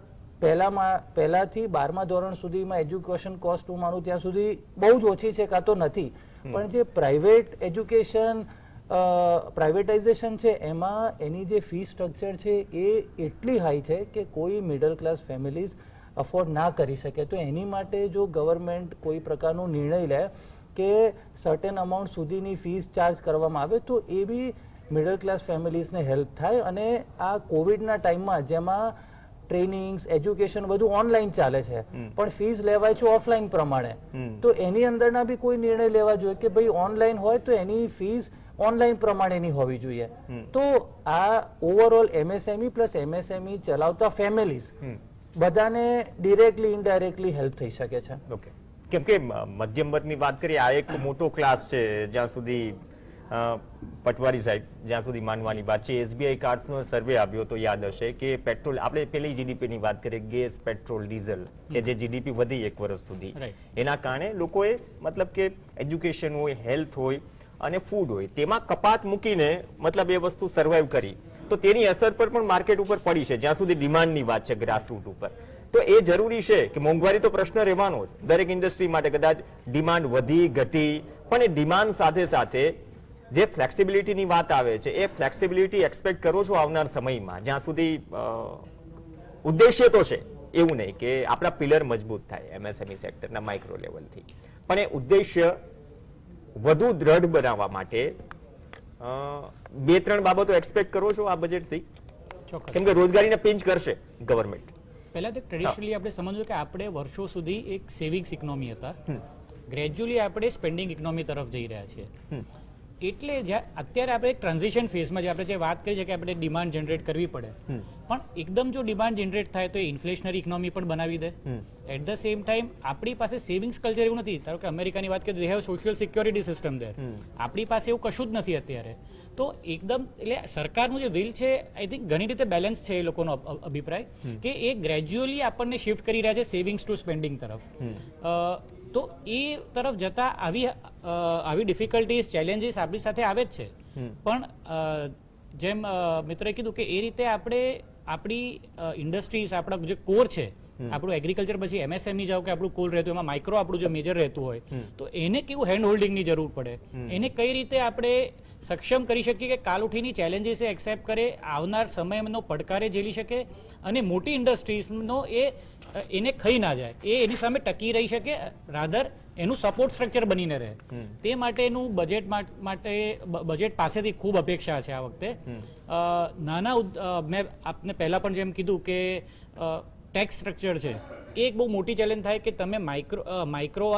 પહેલાથી 12મા ધોરણ સુધીમાં એજ્યુકેશન કોસ્ટ હું માનું ત્યાં સુધી બહુ જ ઓછી છે કાં તો નથી, પણ જે પ્રાઇવેટ એજ્યુકેશન પ્રાઇવેટાઇઝેશન છે એમાં એની જે ફી સ્ટ્રક્ચર છે એ એટલી હાઈ છે કે કોઈ મિડલ ક્લાસ ફેમિલીઝ અફોર્ડ ના કરી શકે. તો એની માટે જો ગવર્મેન્ટ કોઈ પ્રકારનો નિર્ણય લે કે સર્ટેન અમાઉન્ટ સુધીની ફીસ ચાર્જ કરવામાં આવે તો એ બી મિડલ ક્લાસ ફેમિલીઝને હેલ્પ થાય. અને આ કોવિડના ટાઈમમાં જેમાં ટ્રેનિંગ્સ, એજ્યુકેશન બધું ઓનલાઈન ચાલે છે, પણ ફીસ લેવાય છે ઓફલાઈન પ્રમાણે, તો એની અંદરના બી કોઈ નિર્ણય લેવા જોઈએ કે ભાઈ ઓનલાઈન હોય તો એની ફીસ ઓનલાઈન પ્રમાણેની હોવી જોઈએ. તો આ ઓવરઓલ MSME પ્લસ MSME ચલાવતા ફેમિલીઝ બધાને ડિરેક્ટલી ઇનડાયરેક્ટલી હેલ્પ થઈ શકે છે. ઓકે, કેમ કે મધ્યમ વર્ગની વાત કરીએ, આ એક મોટો ક્લાસ છે જ્યાં સુધી પટવારી સાહેબ, જ્યાં સુધી માનવાની વાત છે. SBI કાર્ડ્સનો સર્વે આવ્યો તો યાદ હશે કે પેટ્રોલ, આપણે પેલી GDPની વાત કરીએ, ગેસ, પેટ્રોલ, ડીઝલ, કે જે GDP વધી 1 વર્ષ સુધી, એના કારણે લોકોએ મતલબ કે એજ્યુકેશન હોય, હેલ્થ હોય અને ફૂડ હોય, તેમાં કપાત મૂકીને મતલબ એ વસ્તુ સર્વાઈવ કરી, તો તેની અસર પર પણ માર્કેટ ઉપર પડી છે જ્યાં સુધી ડિમાન્ડની વાત છે ગ્રાસરૂટ ઉપર. તો એ જરૂરી છે કે મોંઘવારી તો પ્રશ્ન રહેવાનો જ દરેક ઇન્ડસ્ટ્રી માટે, કદાચ ડિમાન્ડ વધી ઘટી, પણ એ ડિમાન્ડ સાથે સાથે જે ફ્લેક્સિબિલિટીની વાત આવે છે એ ફ્લેક્સિબિલિટી એક્સપેક્ટ કરો છો આવનાર સમયમાં, જ્યાં સુધી ઉદ્દેશ્ય તો છે એવું નહીં કે આપણા પિલર મજબૂત થાય MSME સેક્ટરના માઇક્રો લેવલથી, પણ એ ઉદ્દેશ્ય વધુ દ્રઢ બનાવવા માટે 2-3 બાબતો એક્સપેક્ટ કરો છો આ બજેટથી? કેમ કે રોજગારીને પિંચ કરશે ગવર્મેન્ટ. પહેલા તો ટ્રેડિશનલી આપણે સમજવું કે આપણે વર્ષો સુધી એક સેવિંગ્સ ઇકોનોમી હતા, ગ્રેજ્યુઅલી આપણે સ્પેન્ડિંગ ઇકોનોમી તરફ જઈ રહ્યા છીએ. એટલે અત્યારે આપણે એક ટ્રાન્ઝિશન ફેઝમાં જે આપણે જે વાત કરી છે કે આપણે ડિમાન્ડ જનરેટ કરવી પડે, પણ એકદમ જો ડિમાન્ડ જનરેટ થાય તો એ ઇન્ફ્લેશનરી ઇકોનોમી પણ બનાવી દે. એટ ધ સેમ ટાઈમ આપણી પાસે સેવિંગ્સ કલ્ચર એવું નથી. ધારો કે અમેરિકાની વાત કરીએ, they have social security system there. આપણી પાસે એવું કશું જ નથી અત્યારે. તો એકદમ એટલે સરકારનું જે વિલ છે, આઈ થિંક ઘણી રીતે બેલેન્સ છે એ લોકોનો અભિપ્રાય કે એ ગ્રેજ્યુઅલી આપણને શિફ્ટ કરી રહ્યા છે સેવિંગ્સ ટુ સ્પેન્ડિંગ તરફ. તો એ તરફ જતા આવી ડિફિકલ્ટીઝ, ચેલેન્જીસ આપણી સાથે આવે જ છે. પણ જેમ મિત્રે કીધું કે એ રીતે આપણે આપણી ઇન્ડસ્ટ્રીઝ, આપણા જે કોર છે, આપણું એગ્રીકલ્ચર પછી MSME જાવ કે આપણું કોર રહેતું, એમાં માઇક્રો આપણું જે મેજર રહેતું હોય, તો એને કેવું હેન્ડ હોલ્ડિંગની જરૂર પડે, એને કઈ રીતે આપણે સક્ષમ કરી શકીએ કે કાલ ઉઠીની ચેલેન્જીસ એક્સેપ્ટ કરે, આવનાર સમયનો પડકારે ઝીલી શકે અને મોટી ઇન્ડસ્ટ્રીઝનો એને ખાઈ ના જાય, એ એની સામે ટકી રહી શકે, રાધર એનું સપોર્ટ સ્ટ્રક્ચર બનીને રહે. તે માટેનું બજેટ પાસેથી ખૂબ અપેક્ષા છે આ વખતે. મેં આપને પહેલા પણ જેમ કીધું કે ટેક્સ સ્ટ્રક્ચર છે એ એક બહુ મોટી ચેલેન્જ થાય કે તમે માઇક્રો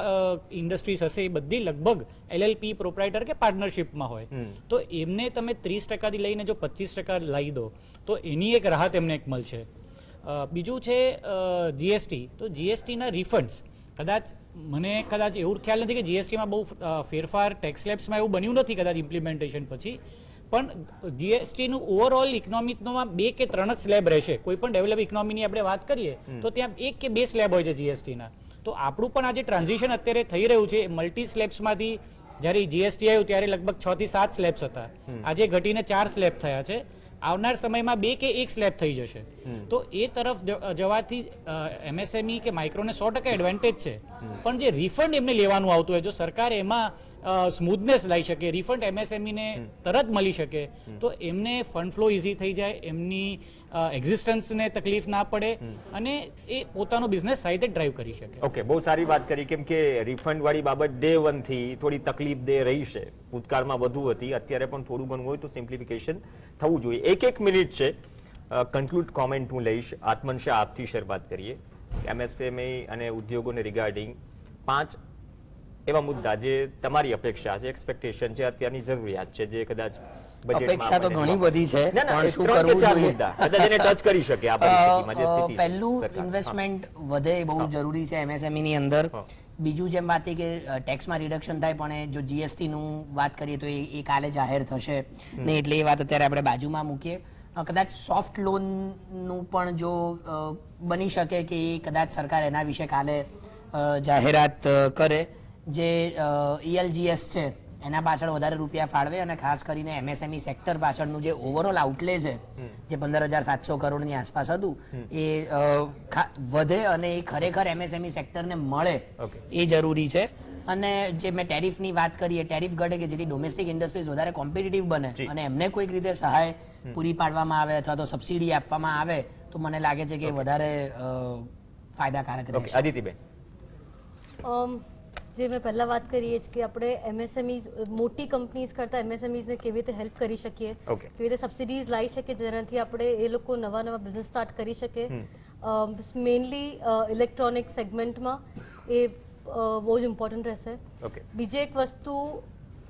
ઇન્ડસ્ટ્રીઝ હશે એ બધી લગભગ LLP, પ્રોપ્રાઇટર કે પાર્ટનરશિપમાં હોય, તો એમને તમે 30%થી લઈને જો 25% લાવી દો તો એની એક રાહત એમને એક મળશે. બીજું છે GST. તો GSTના રિફંડ્સ મને કદાચ એવું ખ્યાલ નથી કે GSTમાં બહુ ફેરફાર ટેક્સ સ્લેબ્સમાં એવું બન્યું નથી કદાચ ઇમ્પ્લિમેન્ટેશન પછી, પણ GSTનું ઓવરઓલ ઇકોનોમીમાં 2 કે 3 જ સ્લેબ રહેશે. કોઈ પણ ડેવલપ ઇકોનોમીની આપણે વાત કરીએ તો ત્યાં 1 કે 2 સ્લેબ હોય છે GSTના. તો આપણું પણ આજે ટ્રાન્ઝિશન અત્યારે થઈ રહ્યું છે મલ્ટી સ્લેબ્સમાંથી. જ્યારે GST આવ્યું ત્યારે લગભગ 6 થી 7 સ્લેબ્સ હતા, આજે ઘટીને 4 સ્લેબ થયા છે. આવનાર સમયમાં 2 કે 1 સ્લેબ થઈ જશે. તો એ તરફ જવાથી MSME કે માઇક્રોને 100% એડવાન્ટેજ છે. પણ જે રિફંડ એમને લેવાનું આવતું હોય, જો સરકાર એમાં સ્મૂથનેસ લાવી શકે, રિફંડ MSME ને તરત મળી શકે, તો એમને ફંડ ફ્લો ઇઝી થઈ જાય, એમની એક્ઝિસ્ટન્સને તકલીફ ના પડે અને એ પોતાનો બિઝનેસ સાઈડે ડ્રાઈવ કરી શકે. ઓકે, બહુ સારી વાત કરી, કેમ કે રિફંડ વાળી બાબત ડે 1 થી થોડી તકલીફ દે રહી છે. ભૂતકાળમાં વધુ હતી, અત્યારે પણ થોડું ઘણું હોય તો સિમ્પ્લિફિકેશન થવું જોઈએ. એક મિનિટ છે, કન્ક્લુડ કોમેન્ટ હું લઈશ. આત્મન શાહ, આપથી શરૂઆત કરીએ. MSME અને ઉદ્યોગોને રિગાર્ડિંગ 5 એવા મુદ્દા જે તમારી અપેક્ષા છે, એક્સપેક્ટેશન છે, અત્યારની જરૂરિયાત છે, જે કદાચ અપેક્ષા તો ઘણી બધી છે, ના, ના, પણ શું 3 કે કરવું 4 જોઈએ? મુદ્દા કદાચ એને ટચ કરી શકે આ પરિસ્થિતિમાં જે સ્થિતિ છે. પહેલું સરકાર. ઇન્વેસ્ટમેન્ટ વધે એ બહુ જરૂરી છે MSME ની અંદર. બીજું જેમ વાત થઈ કે ટેક્સમાં રિડક્શન થાય, પણ જો GST નું વાત કરીએ તો એ કાલે જાહેર થશે ને, એટલે એ વાત અત્યારે આપણે બાજુમાં મૂકીએ. કદાચ સોફ્ટ લોન નું પણ જો બની શકે કે એ કદાચ સરકાર એના વિશે કાલે જાહેરાત કરે. જે ELGS છે એના પાછળ વધારે રૂપિયા ફાળવે અને ખાસ કરીને MSME સેક્ટર પાછળનું જે ઓવરઓલ આઉટલે છે, જે 15,700 કરોડની આસપાસ હતું, એ વધે અને એ ખરેખર MSME સેક્ટરને મળે એ જરૂરી છે. અને જે મેં ટેરિફની વાત કરી, એ ટેરિફ ઘટે કે જેથી ડોમેસ્ટિક ઇન્ડસ્ટ્રીઝ વધારે કોમ્પિટિટિવ બને અને એમને કોઈક રીતે સહાય પૂરી પાડવામાં આવે અથવા તો સબસિડી આપવામાં આવે, તો મને લાગે છે કે વધારે ફાયદાકારક રહેશે. અદિતિબેન, જે મેં પહેલા વાત કરી છે કે આપણે MSMEs મોટી કંપનીઝ કરતા MSMEs ને કેવી રીતે હેલ્પ કરી શકીએ, કેવી રીતે સબસિડીઝ લાવી શકીએ જેનાથી આપણે એ લોકો નવા બિઝનેસ સ્ટાર્ટ કરી શકે. મેઇનલી ઇલેક્ટ્રોનિક સેગમેન્ટમાં એ બહુ જ ઇમ્પોર્ટન્ટ રહેશે. બીજી એક વસ્તુ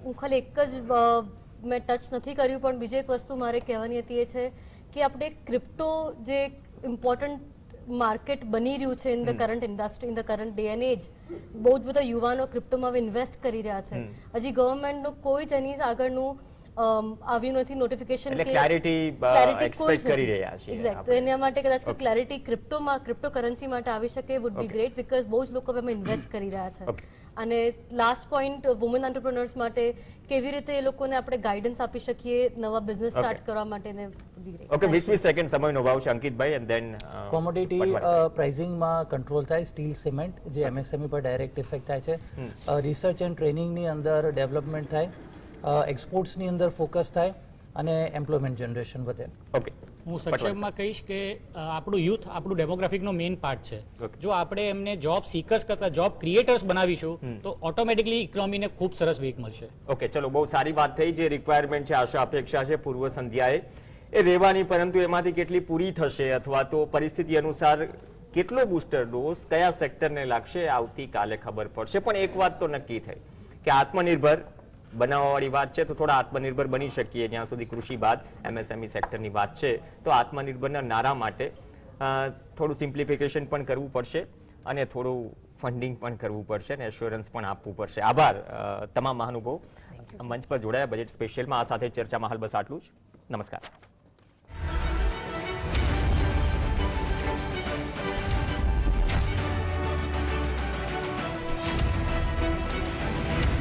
હું ખાલી એક જ મેં ટચ નથી કર્યું, પણ બીજી એક વસ્તુ મારે કહેવાની હતી એ છે કે આપણે ક્રિપ્ટો જે ઇમ્પોર્ટન્ટ માર્કેટ બની રહ્યું છે in the current industry, in the current day and age, બહુ જ બધા યુવાનો ક્રિપ્ટોમાં ઇન્વેસ્ટ કરી રહ્યા છે. હજી ગવર્મેન્ટનું કોઈ જ એની આગળનું આવ્યું નથી નોટિફિકેશન કે ક્લેરિટી એક્સપેક્ટ કરી રહ્યા છીએ. એક્ઝેક્ટ. તો એના માટે કદાચ કોઈ ક્લેરિટી ક્રિપ્ટો કરન્સી માટે આવી શકે વુડ બી ગ્રેટ, બીકોઝ બહુ જ લોકો એમાં ઇન્વેસ્ટ કરી રહ્યા છે. અને લાસ્ટ પોઈન્ટ, વુમન એન્ટરપ્રેન્યોર્સ માટે કેવી રીતે એ લોકોને આપણે ગાઈડન્સ આપી શકીએ નવા બિઝનેસ સ્ટાર્ટ કરવા માટે ને. ઓકે, 20 સેકન્ડ સમયનો ભાવ છે અંકિતભાઈ, એન્ડ ધેન કોમોડિટી પ્રાઇસિંગમાં કંટ્રોલ થાય, સ્ટીલ, સિમેન્ટ જે MSME પર ડાયરેક્ટ ઇફેક્ટ થાય છે. રિસર્ચ એન્ડ ટ્રેનિંગની અંદર ડેવલપમેન્ટ થાય, એક્સપોર્ટ્સની અંદર ફોકસ થાય અને એમ્પ્લોયમેન્ટ જનરેશન વધે. ઓકે, હું સંક્ષેપમાં કહીશ કે આપણું યુથ આપણું ડેમોગ્રાફિકનો મેઇન પાર્ટ છે. જો આપણે એમને જોબ સિકર્સ કરતા જોબ ક્રિએટર્સ બનાવીશું તો ઓટોમેટિકલી ઇકોનોમીને ખૂબ સરસ વેગ મળશે. ઓકે, ચલો, બહુ સારી વાત થઈ. જે રિક્વાયરમેન્ટ છે, આશા અપેક્ષા છે પૂર્વ સંધ્યાએ એ રહેવાની, પરંતુ એમાંથી કેટલી પૂરી થશે અથવા તો પરિસ્થિતિ અનુસાર કેટલો બૂસ્ટર ડોઝ કયા સેક્ટરને લાગશે આવતીકાલે ખબર પડશે. પણ એક વાત તો નક્કી થઈ કે આત્મનિર્ભર બનાવવાવાળી વાત છે, તો થોડા આત્મનિર્ભર બની શકીએ. જ્યાં સુધી કૃષિ બાદ MSME સેક્ટરની વાત છે, તો આત્મનિર્ભરના નારા માટે થોડું સિમ્પ્લિફિકેશન પણ કરવું પડશે અને થોડું ફંડિંગ પણ કરવું પડશે અને એશ્યોરન્સ પણ આપવું પડશે. આભાર તમામ મહાનુભાવો મંચ પર જોડાયા બજેટ સ્પેશિયલમાં. આ સાથે ચર્ચામાં હાલ બસ આટલું જ. નમસ્કાર.